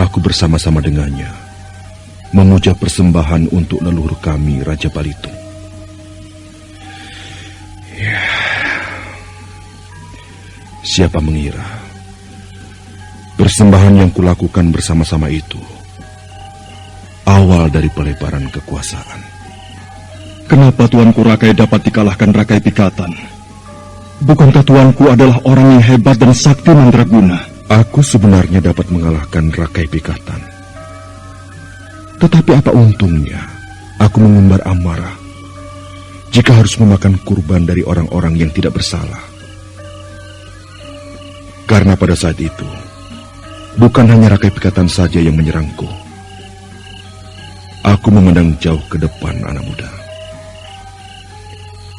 aku bersama-sama dengannya memuja persembahan untuk leluhur kami, Raja Balitung. Ya, siapa mengira persembahan yang kulakukan bersama-sama itu awal dari pelebaran kekuasaan. Kenapa tuanku Rakai dapat dikalahkan Rakai Pikatan? Bukankah tuanku adalah orang yang hebat dan sakti mandraguna? Aku sebenarnya dapat mengalahkan Rakai Pikatan. Tetapi apa untungnya aku mengumbar amarah jika harus memakan kurban dari orang-orang yang tidak bersalah. Karena pada saat itu, bukan hanya Rakai Pikatan saja yang menyerangku. Aku memandang jauh ke depan, anak muda.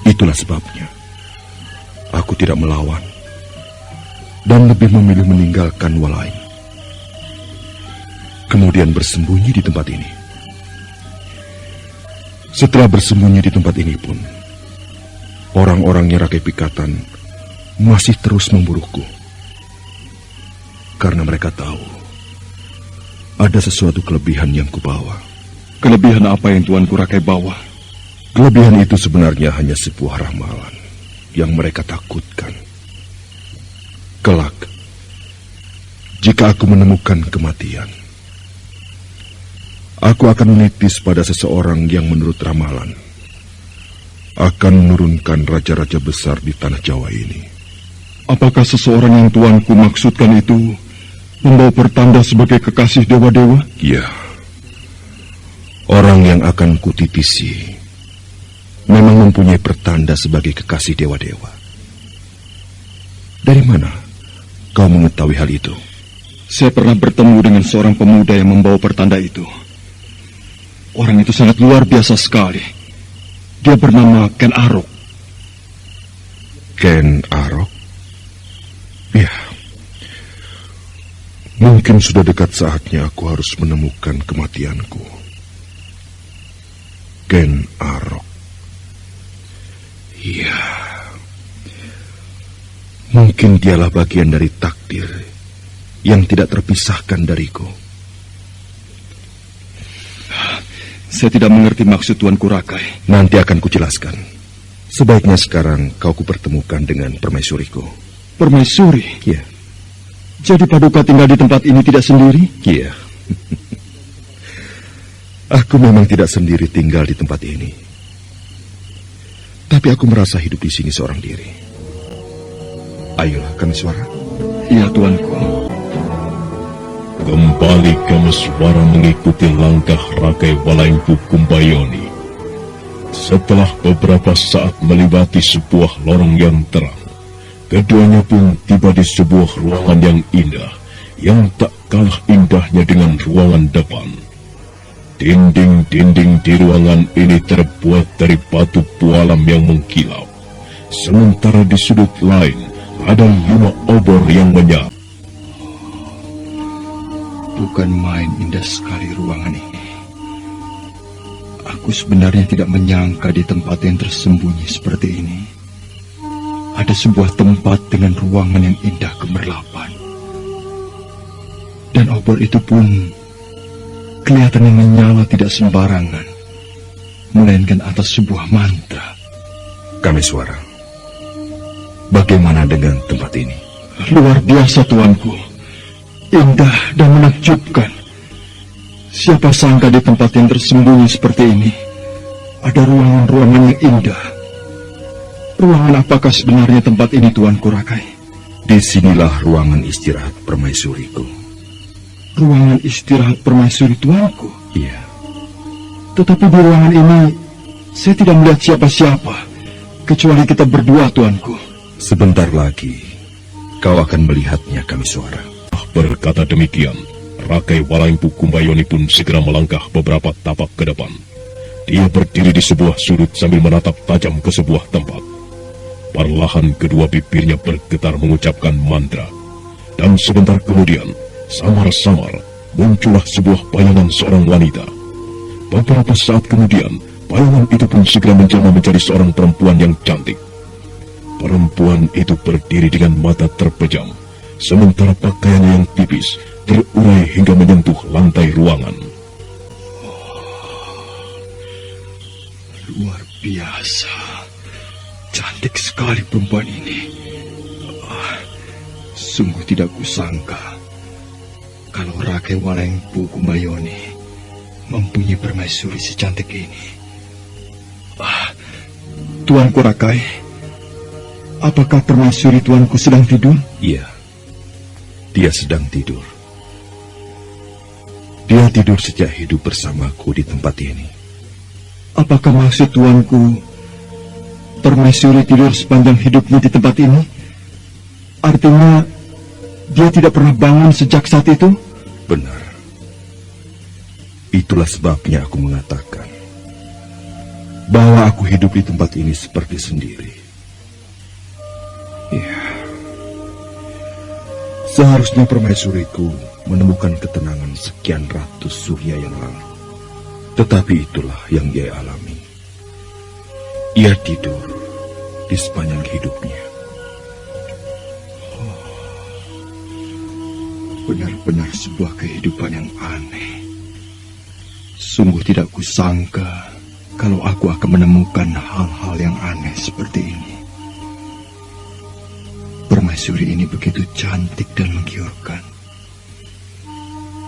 Itulah sebabnya aku tidak melawan dan lebih memilih meninggalkan Walai, kemudian bersembunyi di tempat ini. Setelah bersembunyi di tempat ini pun, orang-orangnya Rakai Pikatan masih terus memburuku. Karena mereka tahu ada sesuatu kelebihan yang kubawa. Kelebihan apa yang Tuanku Rakai bawa? Kelebihan itu sebenarnya hanya sebuah ramalan yang mereka takutkan. Kelak, jika aku menemukan kematian, aku akan menitis pada seseorang yang menurut ramalan akan menurunkan raja-raja besar di tanah Jawa ini. Apakah seseorang yang Tuanku maksudkan itu membawa pertanda sebagai kekasih dewa-dewa? Ya, orang yang akan kutitisi memang mempunyai pertanda sebagai kekasih dewa-dewa. Dari mana kau mengetahui hal itu? Saya pernah bertemu dengan seorang pemuda yang membawa pertanda itu. Orang itu sangat luar biasa sekali. Dia bernama Ken Arok. Ken Arok? Ya, mungkin sudah dekat saatnya aku harus menemukan kematianku. Ken Arok. Ya, mungkin dialah bagian dari takdir yang tidak terpisahkan dariku. Saya tidak mengerti maksud Tuanku Rakai. Nanti akan kujelaskan. Sebaiknya sekarang kau kupertemukan dengan permaisuriku. Permaisuri? Ya. Jadi Paduka tinggal di tempat ini tidak sendiri? Iya. Aku memang tidak sendiri tinggal di tempat ini. Tapi aku merasa hidup di sini seorang diri. Ayolah, Kameswara. Iya, Tuanku. Kembali Kameswara mengikuti langkah Rakai Walaingpu Kumbayoni. Setelah beberapa saat melewati sebuah lorong yang terang, keduanya pun tiba di sebuah ruangan yang indah, yang tak kalah indahnya dengan ruangan depan. Dinding-dinding di ruangan ini terbuat dari batu pualam yang mengkilap. Sementara di sudut lain ada 5 obor yang menyala. Bukan main indah sekali ruangan ini. Aku sebenarnya tidak menyangka di tempat yang tersembunyi seperti ini ada sebuah tempat dengan ruangan yang indah gemerlapan. Dan obor itu pun kelihatannya menyala tidak sembarangan, melainkan atas sebuah mantra. Kameswara, bagaimana dengan tempat ini? Luar biasa, Tuanku. Indah dan menakjubkan. Siapa sangka di tempat yang tersembunyi seperti ini ada ruangan-ruangan yang indah. Ruangan apakah sebenarnya tempat ini, Tuanku Rakai? Disinilah ruangan istirahat permaisuriku. Ruangan istirahat permaisuri Tuanku? Iya. Tetapi di ruangan ini saya tidak melihat siapa-siapa kecuali kita berdua, Tuanku. Sebentar lagi kau akan melihatnya, Kameswara. Berkata demikian, Rakai Walaingpu Kumbayoni pun segera melangkah beberapa tapak ke depan. Dia berdiri di sebuah sudut sambil menatap tajam ke sebuah tempat. Perlahan kedua bibirnya bergetar mengucapkan mantra. Dan sebentar kemudian, samar-samar muncullah sebuah bayangan seorang wanita. Beberapa saat kemudian, bayangan itu pun segera menjelma menjadi seorang perempuan yang cantik. Perempuan itu berdiri dengan mata terpejam, sementara pakaiannya yang tipis terurai hingga menyentuh lantai ruangan. Luar biasa. Cantik sekali perempuan ini. Sungguh tidak kusangka kalau Rakai Walaingpu Kumbayoni mempunyai permaisuri secantik ini. Tuanku Rakai, apakah permaisuri tuanku sedang tidur? Iya, dia sedang tidur. Dia tidur sejak hidup bersamaku di tempat ini. Apakah maksud tuanku permaisuri tidur sepanjang hidupnya di tempat ini, artinya dia tidak pernah bangun sejak saat itu? Benar. Itulah sebabnya aku mengatakan bahwa aku hidup di tempat ini seperti sendiri. Ya, seharusnya permaisuriku menemukan ketenangan sekian ratus surya yang lalu. Tetapi itulah yang ia alami. Ia tidur di sepanjang hidupnya. Benar-benar sebuah kehidupan yang aneh. Sungguh tidak kusangka kalau aku akan menemukan hal-hal yang aneh seperti ini. Permaisuri ini begitu cantik dan menggiurkan.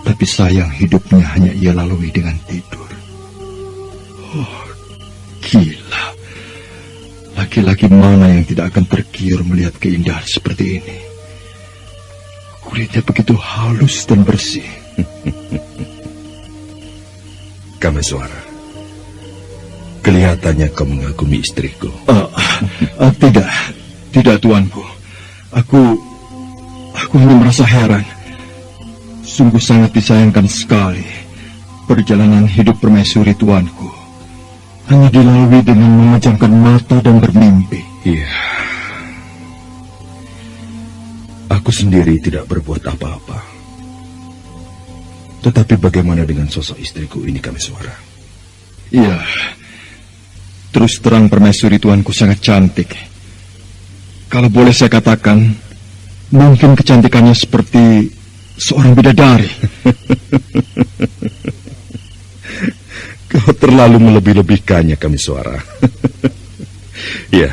Tapi sayang hidupnya hanya ia lalui dengan tidur. Oh, gila. Laki-laki mana yang tidak akan tergiur melihat keindahan seperti ini? Kulitnya begitu halus dan bersih. Kameswara, kelihatannya kau mengagumi istriku. Tidak tuanku. Aku hanya merasa heran. Sungguh sangat disayangkan sekali perjalanan hidup permaisuri tuanku. Hanya dilalui dengan memejamkan mata dan bermimpi. Iya. Aku sendiri tidak berbuat apa-apa. Tetapi bagaimana dengan sosok istriku ini, Kameswara? Iya. Terus terang permaisuri tuanku sangat cantik. Kalau boleh saya katakan, mungkin kecantikannya seperti seorang bidadari. Kau terlalu melebih-lebihkannya, Kameswara. Ya,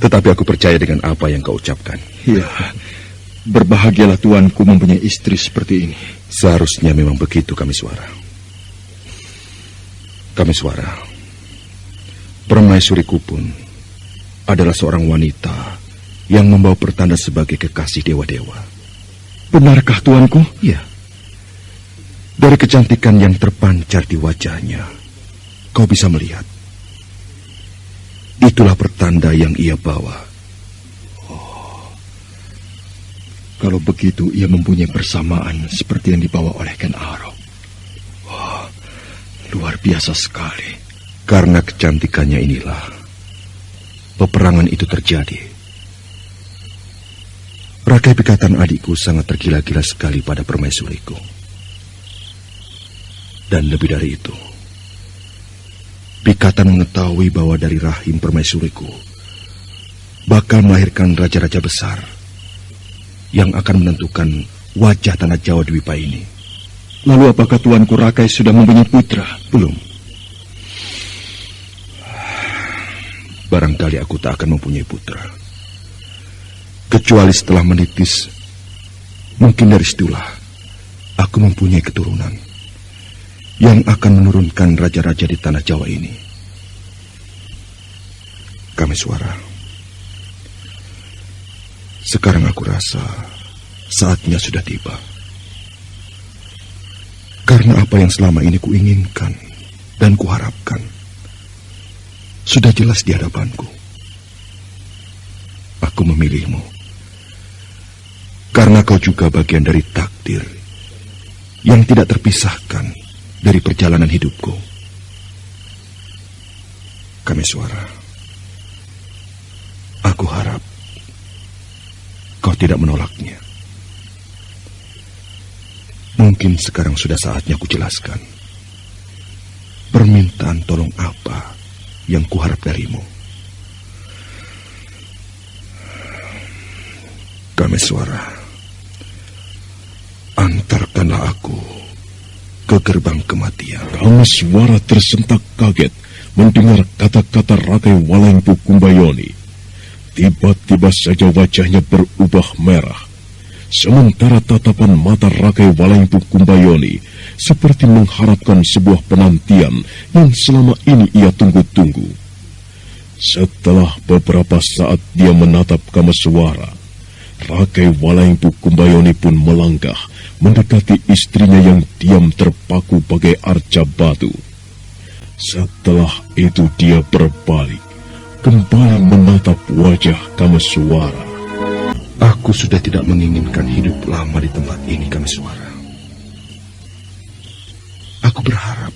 tetapi aku percaya dengan apa yang kau ucapkan. Iya, berbahagialah tuanku mempunyai istri seperti ini. Seharusnya memang begitu, Kameswara. Kameswara, permaisuriku pun adalah seorang wanita yang membawa pertanda sebagai kekasih dewa-dewa. Benarkah tuanku? Iya. Dari kecantikan yang terpancar di wajahnya, kau bisa melihat. Itulah pertanda yang ia bawa. Kalau begitu ia mempunyai persamaan seperti yang dibawa oleh Ken Arok. Wah, luar biasa sekali. Karena kecantikannya inilah peperangan itu terjadi. Rakai Pikatan adikku sangat tergila-gila sekali pada permaisuriku. Dan lebih dari itu, Pikatan mengetahui bahwa dari rahim permaisuriku bakal melahirkan raja-raja besar yang akan menentukan wajah tanah Jawa Dwipa ini. Lalu apakah tuanku Rakai sudah mempunyai putra? Belum. Barangkali aku tak akan mempunyai putra. Kecuali setelah menitis, mungkin dari situlah aku mempunyai keturunan yang akan menurunkan raja-raja di tanah Jawa ini. Kameswara, sekarang aku rasa saatnya sudah tiba. Karena apa yang selama ini kuinginkan dan kuharapkan sudah jelas di hadapanku. Aku memilihmu karena kau juga bagian dari takdir yang tidak terpisahkan dari perjalanan hidupku. Kameswara, aku harap kau tidak menolaknya. Mungkin sekarang sudah saatnya kujelaskan permintaan tolong apa yang kuharap darimu. Kameswara, antarkanlah aku ke gerbang kematian. Kameswara tersentak kaget mendengar kata-kata Rakai Walengpu Kumbayoni. Tiba-tiba saja wajahnya berubah merah. Sementara tatapan mata Rakai Walengpu Kumbayoni seperti mengharapkan sebuah penantian yang selama ini ia tunggu-tunggu. Setelah beberapa saat dia menatap Kameswara, Rakai Walengpu Kumbayoni pun melangkah mendekati istrinya yang diam terpaku bagai arca batu. Setelah itu dia berbalik, kembali menatap wajah Kameswara. Aku sudah tidak menginginkan hidup lama di tempat ini, Kameswara. Aku berharap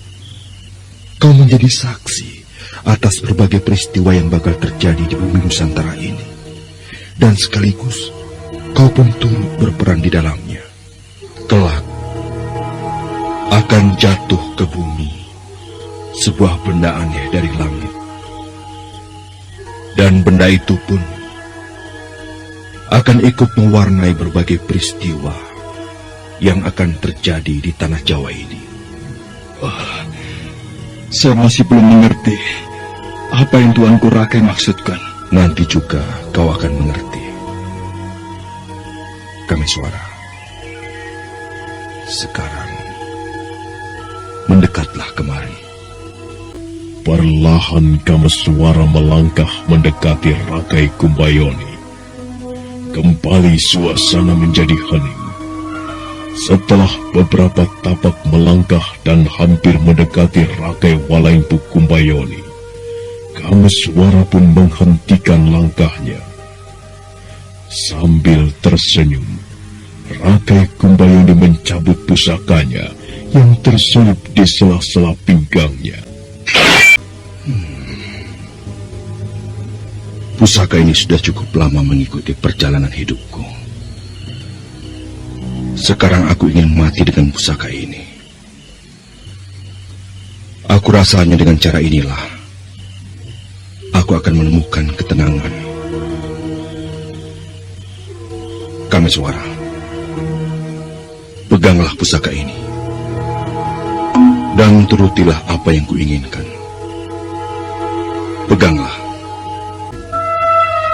kau menjadi saksi atas berbagai peristiwa yang bakal terjadi di bumi Nusantara ini. Dan sekaligus kau pun turut berperan di dalamnya. Kelak akan jatuh ke bumi sebuah benda aneh dari langit. Dan benda itu pun akan ikut mewarnai berbagai peristiwa yang akan terjadi di tanah Jawa ini. Saya masih belum mengerti apa yang Tuanku Rakai maksudkan. Nanti juga kau akan mengerti. Kameswara, sekarang mendekatlah kemari. Perlahan Kameswara melangkah mendekati Rakai Kumbayoni. Kembali suasana menjadi hening. Setelah beberapa tapak melangkah dan hampir mendekati Rakai Walaingpu Kumbayoni, Kameswara pun menghentikan langkahnya. Sambil tersenyum, Rakai Kumbayoni mencabut pusakanya yang terselip di sela-sela pinggangnya. Pusaka ini sudah cukup lama mengikuti perjalanan hidupku. Sekarang aku ingin mati dengan pusaka ini. Aku rasanya dengan cara inilah aku akan menemukan ketenangan. Kameswara, peganglah pusaka ini dan turutilah apa yang kuinginkan. Peganglah.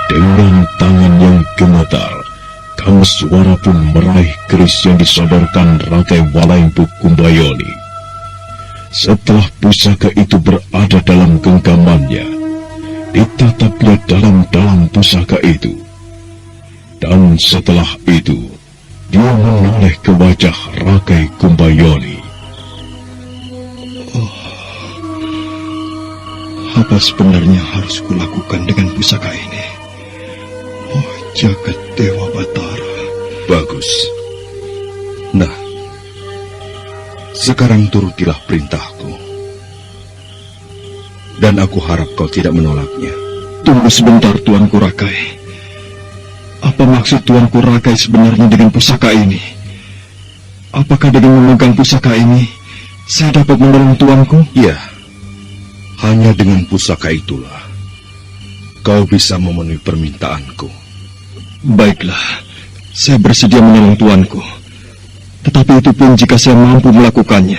Dengan tangan yang gemetar, Kameswara pun meraih keris yang disodorkan Rakai Walaingpu Kumbayoni. Setelah pusaka itu berada dalam genggamannya, ditatapnya dalam pusaka itu. Dan setelah itu, dia menoleh ke wajah Rakai Kumbayoni. Apa sebenarnya harus kulakukan dengan pusaka ini? Oh, jagat Dewa Batara. Bagus. Nah, sekarang turutilah perintahku. Dan aku harap kau tidak menolaknya. Tunggu sebentar, Tuanku Rakai. Apa maksud Tuanku Rakai sebenarnya dengan pusaka ini? Apakah dengan memegang pusaka ini, saya dapat menolong Tuanku? Iya, hanya dengan pusaka itulah kau bisa memenuhi permintaanku. Baiklah, saya bersedia menolong Tuanku. Tetapi itu pun jika saya mampu melakukannya.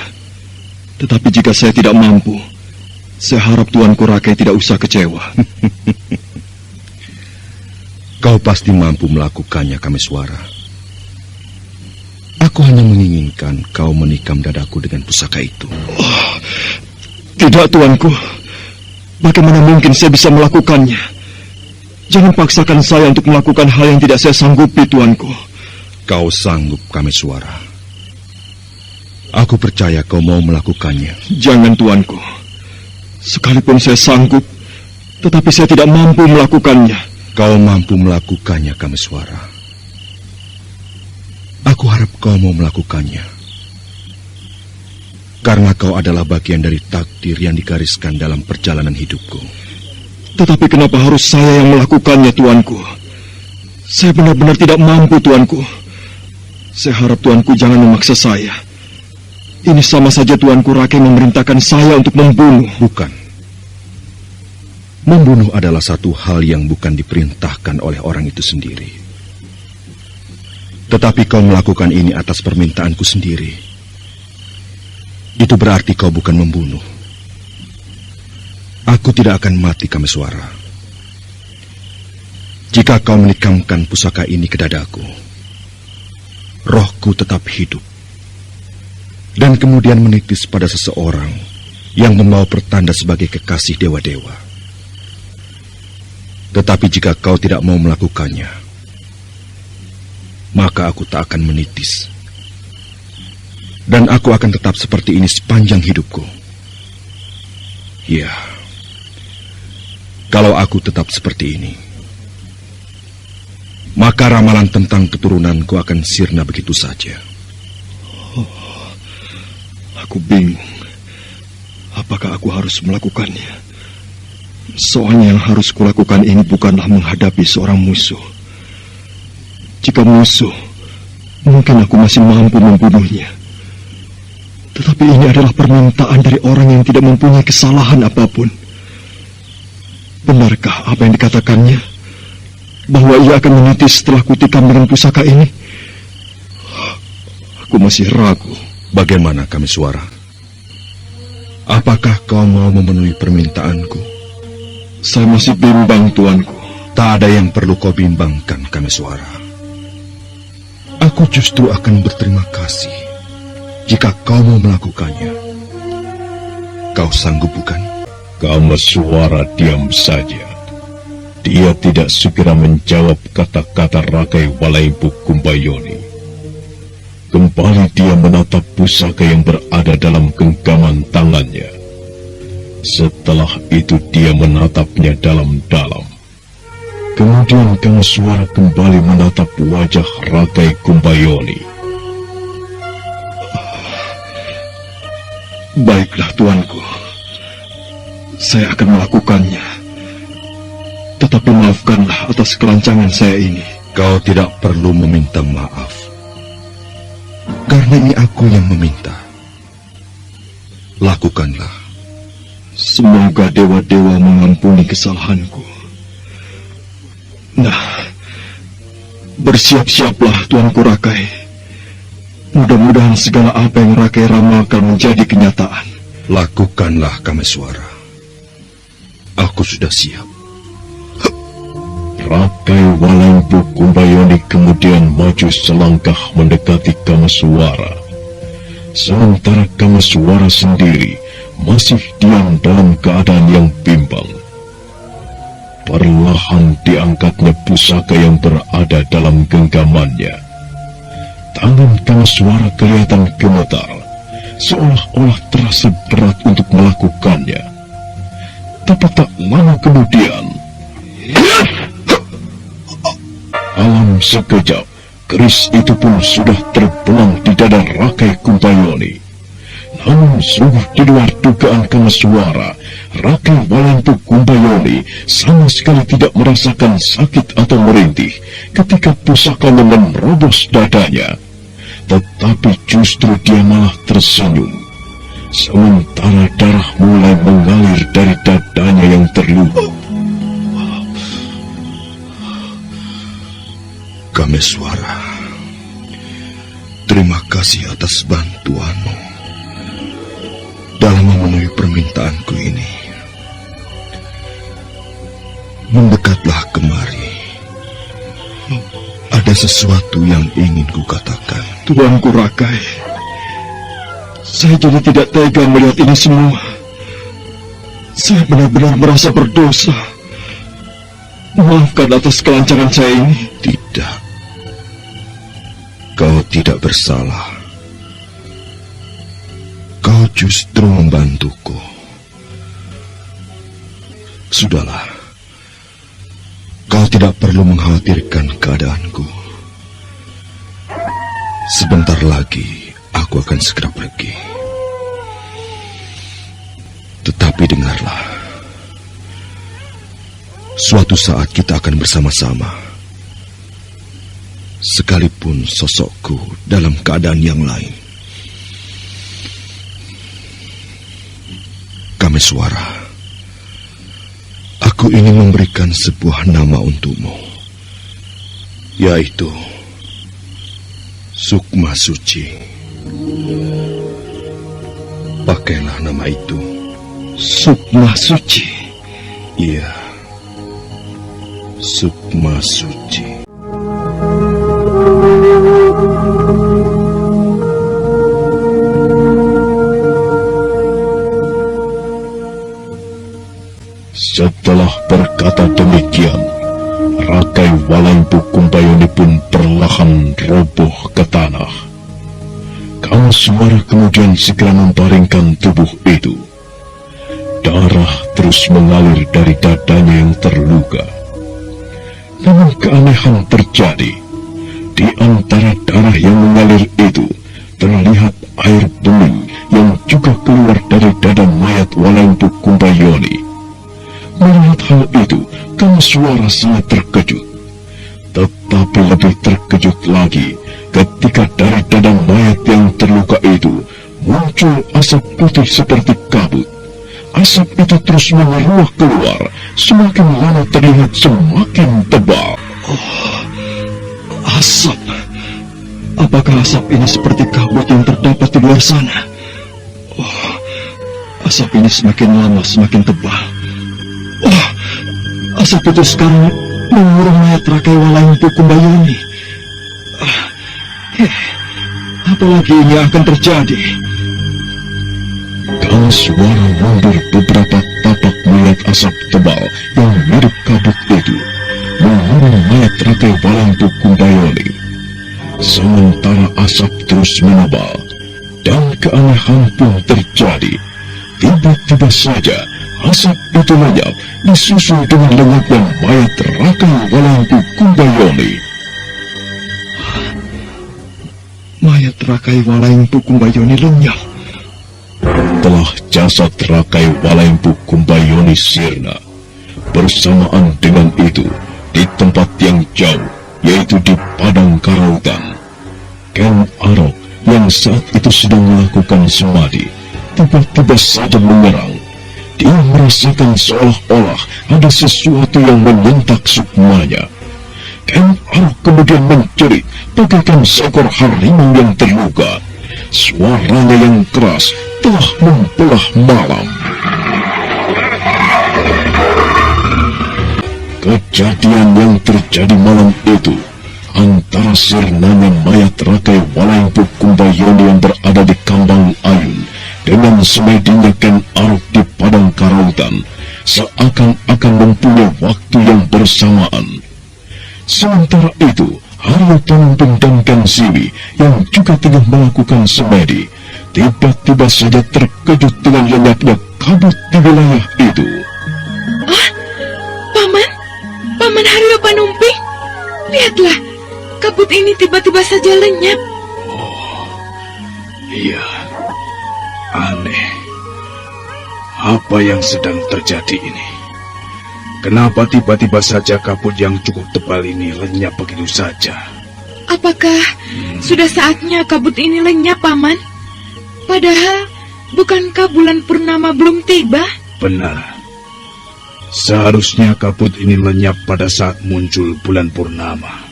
Tetapi jika saya tidak mampu, saya harap Tuanku Rakai tidak usah kecewa. Kau pasti mampu melakukannya, Kameswara. Aku hanya menginginkan kau menikam dadaku dengan pusaka itu. Oh, tidak, Tuanku. Bagaimana mungkin saya bisa melakukannya? Jangan paksakan saya untuk melakukan hal yang tidak saya sanggupi, Tuanku. Kau sanggup, Kameswara. Aku percaya kau mau melakukannya. Jangan, Tuanku. Sekalipun saya sanggup, tetapi saya tidak mampu melakukannya. Kau mampu melakukannya, Kameswara. Aku harap kau mau melakukannya. Karena kau adalah bagian dari takdir yang digariskan dalam perjalanan hidupku. Tetapi kenapa harus saya yang melakukannya, Tuanku? Saya benar-benar tidak mampu, Tuanku. Saya harap Tuanku jangan memaksa saya. Ini sama saja Tuanku Rakai memerintahkan saya untuk membunuh. Bukan. Membunuh adalah satu hal yang bukan diperintahkan oleh orang itu sendiri. Tetapi kau melakukan ini atas permintaanku sendiri. Itu berarti kau bukan membunuh. Aku tidak akan mati, Kameswara. Jika kau menikamkan pusaka ini ke dadaku, rohku tetap hidup. Dan kemudian menitis pada seseorang yang membawa pertanda sebagai kekasih dewa-dewa. Tetapi jika kau tidak mau melakukannya, maka aku tak akan menitis. Dan aku akan tetap seperti ini sepanjang hidupku. Ya, Kalau aku tetap seperti ini, maka ramalan tentang keturunanku akan sirna begitu saja. Aku bingung. Apakah aku harus melakukannya? Soalnya yang harus kulakukan ini bukanlah menghadapi seorang musuh. Jika musuh, mungkin aku masih mampu membunuhnya. Tetapi ini adalah permintaan dari orang yang tidak mempunyai kesalahan apapun. Benarkah apa yang dikatakannya? Bahwa ia akan meniti setelah kutikam dengan pusaka ini? Aku masih ragu. Bagaimana kami suara? Apakah kau mau memenuhi permintaanku? Saya masih bimbang, tuanku. Tak ada yang perlu kau bimbangkan, kami suara. Aku justru akan berterima kasih jika kau mau melakukannya. Kau sanggup bukan? Kameswara diam saja. Dia tidak segera menjawab kata-kata Rakai Walaimpu Kumbayoni. Kembali dia menatap pusaka yang berada dalam genggaman tangannya. Setelah itu dia menatapnya dalam-dalam. Kemudian Kameswara kembali menatap wajah Rakai Kumbayoni. Baiklah, tuanku. Saya akan melakukannya. Tetapi maafkanlah atas kelancangan saya ini. Kau tidak perlu meminta maaf. Karena ini aku yang meminta. Lakukanlah. Semoga dewa-dewa mengampuni kesalahanku. Nah, bersiap-siaplah, Tuanku Rakai. Mudah-mudahan segala apa yang Rakai ramalkan menjadi kenyataan. Lakukanlah, Kameswara. Aku sudah siap. Rakai Walaimpu Kumbayoni kemudian maju selangkah mendekati Kameswara. Sementara Kameswara sendiri masih diam dalam keadaan yang bimbang. Perlahan diangkatnya pusaka yang berada dalam genggamannya. Tangan Kameswara kelihatan gemetar, seolah-olah terasa berat untuk melakukannya. Tapi tak lama kemudian, dalam sekejap, keris itu pun sudah terbelang di dada Rakai Kumbayoni. Namun sungguh di luar dugaan Kameswara, Rakai Walaimpu Kumbayoni sama sekali tidak merasakan sakit atau merintih ketika pusaka menerobos dadanya. Tetapi justru dia malah tersenyum. Sementara darah mulai mengalir dari dadanya yang terluka. Kameswara, terima kasih atas bantuanmu dalam memenuhi permintaanku ini. Mendekatlah kemari. Ada sesuatu yang ingin kukatakan. Tuanku Rakai, saya jadi tidak tega melihat ini semua. Saya benar-benar merasa berdosa. Maafkan atas kelancangan saya ini. Tidak. Kau tidak bersalah. Kau justru membantuku. Sudahlah. Kau tidak perlu mengkhawatirkan keadaanku. Sebentar lagi aku akan segera pergi. Tetapi dengarlah. Suatu saat kita akan bersama-sama. Sekalipun sosokku dalam keadaan yang lain. Kameswara, aku ingin memberikan sebuah nama untukmu, yaitu Sukma Suci. Pakailah nama itu. Sukma Suci? Iya, Sukma Suci. Setelah berkata demikian, Rakai Walaimpu Kumbayoni pun perlahan roboh ke tanah. Kameswara kemudian segera membaringkan tubuh itu. Darah terus mengalir dari dadanya yang terluka. Namun keanehan terjadi. Di antara darah yang mengalir itu, terlihat air bening yang juga keluar dari dada mayat Walempu Kumbayoni. Melihat hal itu, Kameswara sangat terkejut. Tetapi lebih terkejut lagi ketika dari dada mayat yang terluka itu muncul asap putih seperti kabut. Asap itu terus mengeruak keluar, semakin lama terlihat semakin tebal. Asap. Apakah asap ini seperti kabut yang terdapat di luar sana? Asap ini semakin lama semakin tebal. Asap itu sekarang mengurung mayat Rakai Walempu Kumbayoni. Apalagi ini akan terjadi? Kameswara mundur beberapa tapak melihat asap tebal yang mirip kabut itu mengurung mayat Rakai Walempu Kumbayoni. Sementara asap terus menebal dan keanehan pun terjadi. Tiba-tiba saja asap itu lenyap disusul dengan lenyapnya mayat Rakai Walempu Kumbayoni. Mayat Rakai Walempu Kumbayoni lenyap. Telah jasad Rakai Walempu Kumbayoni sirna. Bersamaan dengan itu, di tempat yang jauh, yaitu di Padang Karautan, Ken Arok yang saat itu sedang melakukan semadi, tiba-tiba saja menyerang. Dia merasakan seolah-olah ada sesuatu yang menyentak sukmanya. Ken Arok kemudian menjerit bagaikan seekor harimau yang terluka. Suaranya yang keras telah membelah malam. Kejadian yang terjadi malam itu antara sirnanya mayat Rakai Walempu Kumbayoni yang berada di Kambang Ayun dengan semedinya Ken Arok di Padang Karautan seakan-akan mempunyai waktu yang bersamaan. Sementara itu, Arya Pemimpin dan Ken Siwi yang juga tengah melakukan semedi tiba-tiba saja terkejut dengan lenyapnya kabut di wilayah itu. Paman Haryo Panumping, lihatlah, kabut ini tiba-tiba saja lenyap. Iya, aneh. Apa yang sedang terjadi ini? Kenapa tiba-tiba saja kabut yang cukup tebal ini lenyap begitu saja? Apakah sudah saatnya kabut ini lenyap, Paman? Padahal, bukankah bulan purnama belum tiba? Benar. Seharusnya kabut ini lenyap pada saat muncul bulan purnama.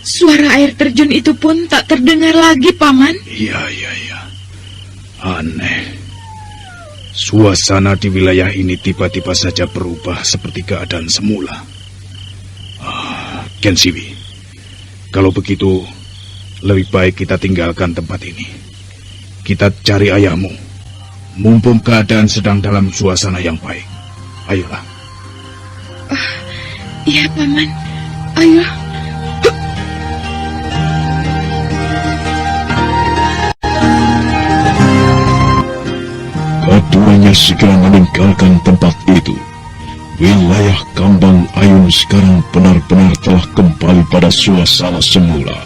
Suara air terjun itu pun tak terdengar lagi, Paman. Iya. Aneh. Suasana di wilayah ini tiba-tiba saja berubah seperti keadaan semula. Ken Siwi, kalau begitu, lebih baik kita tinggalkan tempat ini. Kita cari ayahmu. Mumpung keadaan sedang dalam suasana yang baik. Ayolah. Iya, Paman. Ayo. Keduanya segera meninggalkan tempat itu. Wilayah Kambang Ayun sekarang benar-benar telah kembali pada suasana semula.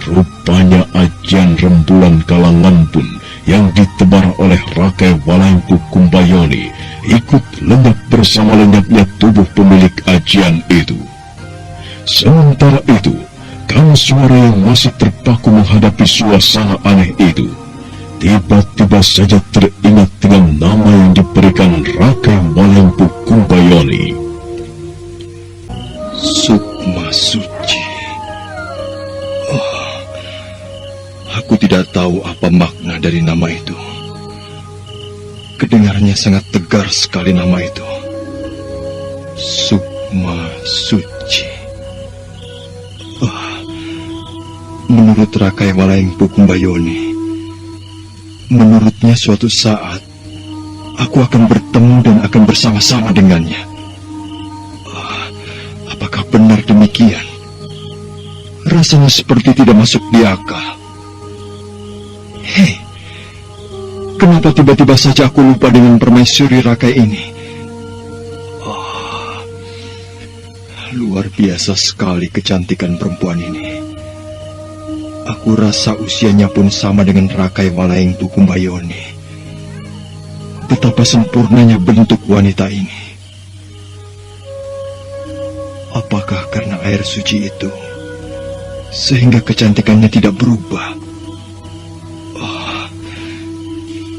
Rupanya ajian rembulan kalangan pun yang ditebar oleh Rakai Walempu Kumbayoni ikut lenyap bersama lenyapnya tubuh pemilik ajian itu. Sementara itu, Kameswara yang masih terpaku menghadapi suasana aneh itu tiba-tiba saja teringat dengan nama yang diberikan Rakai Walempu Kumbayoni. Sukma Suci. Aku tidak tahu apa makna dari nama itu. Kedengarannya sangat tegar sekali nama itu. Sukma Suci. Menurut Rakai Walempu Kumbayoni, menurutnya suatu saat aku akan bertemu dan akan bersama-sama dengannya. Apakah benar demikian? Rasanya seperti tidak masuk di akal. Hei, Kenapa tiba-tiba saja aku lupa dengan permaisuri Rakai ini? Luar biasa sekali kecantikan perempuan ini. Aku rasa usianya pun sama dengan Rakai Walaengtu Kumbayoni. Betapa sempurnanya bentuk wanita ini. Apakah karena air suci itu sehingga kecantikannya tidak berubah?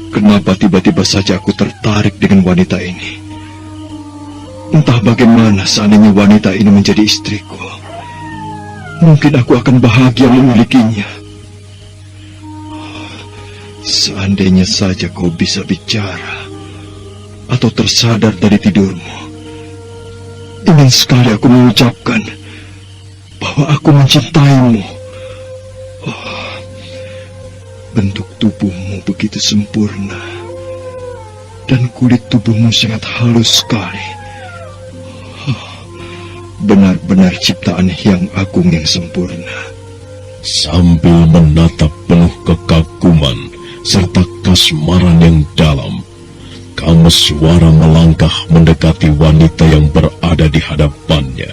Kenapa tiba-tiba saja aku tertarik dengan wanita ini? Entah bagaimana seandainya wanita ini menjadi istriku. Mungkin aku akan bahagia memilikinya. Seandainya saja kau bisa bicara atau tersadar dari tidurmu. Ingin sekali aku mengucapkan bahwa aku mencintaimu. Bentuk tubuhmu begitu sempurna dan kulit tubuhmu sangat halus sekali. Benar-benar ciptaan yang agung yang sempurna. Sambil menatap penuh kekaguman serta kasmaran yang dalam, Kameswara melangkah mendekati wanita yang berada di hadapannya.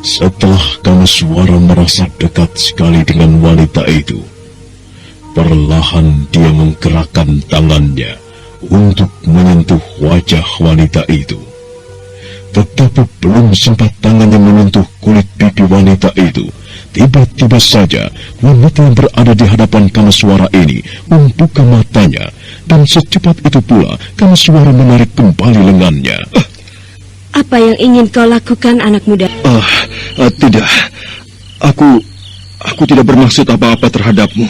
Setelah Kameswara merasa dekat sekali dengan wanita itu, perlahan dia menggerakkan tangannya untuk menyentuh wajah wanita itu. Tetapi belum sempat tangannya menyentuh kulit pipi wanita itu, tiba-tiba saja wanita yang berada di hadapan Kameswara ini membuka matanya, dan secepat itu pula Kameswara menarik kembali lengannya. Apa yang ingin kau lakukan, anak muda? Tidak. Aku tidak bermaksud apa-apa terhadapmu.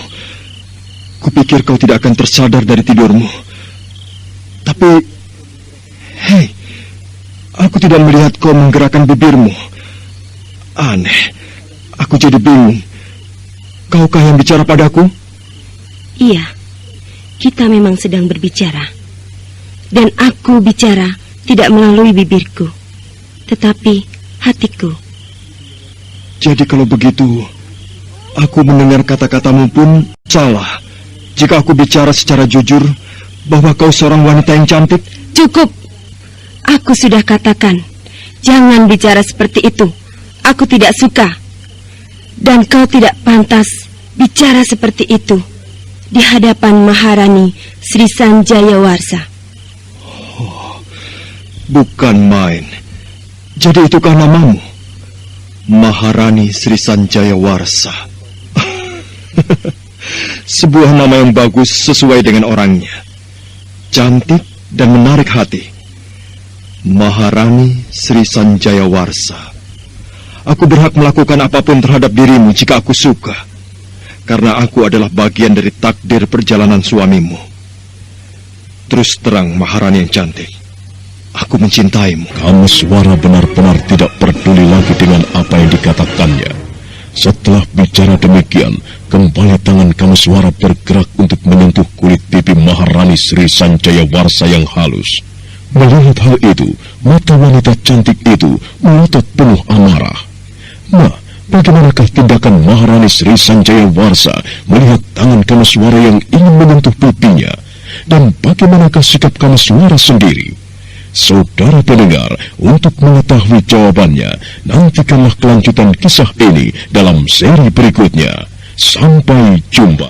Kupikir kau tidak akan tersadar dari tidurmu. Tapi, hei, aku tidak melihat kau menggerakkan bibirmu. Aneh, aku jadi bingung. Kaukah yang bicara padaku? Iya, kita memang sedang berbicara. Dan aku bicara tidak melalui bibirku, tetapi hatiku. Jadi kalau begitu, aku mendengar kata-katamu pun salah. Jika aku bicara secara jujur bahwa kau seorang wanita yang cantik. Cukup. Aku sudah katakan, jangan bicara seperti itu. Aku tidak suka. Dan kau tidak pantas bicara seperti itu di hadapan Maharani Sri Sanjaya Warsa. Bukan main. Jadi itukah namamu? Maharani Sri Sanjaya Warsa. Sebuah nama yang bagus sesuai dengan orangnya. Cantik dan menarik hati. Maharani Sri Sanjaya Warsa. Aku berhak melakukan apapun terhadap dirimu jika aku suka. Karena aku adalah bagian dari takdir perjalanan suamimu. Terus terang, Maharani yang cantik, aku mencintaimu. Kameswara benar-benar tidak peduli lagi dengan apa yang dikatakannya. Setelah bicara demikian, kembali tangan Kameswara bergerak untuk menyentuh kulit pipi Maharani Sri Sanjaya Warsa yang halus. Melihat hal itu, mata wanita cantik itu melotot penuh amarah. Nah, bagaimanakah tindakan Maharani Sri Sanjaya Warsa melihat tangan Kameswara yang ingin menyentuh pipinya? Dan bagaimanakah sikap Kameswara sendiri? Saudara pendengar, untuk mengetahui jawabannya, nantikanlah kelanjutan kisah ini dalam seri berikutnya. Sampai jumpa.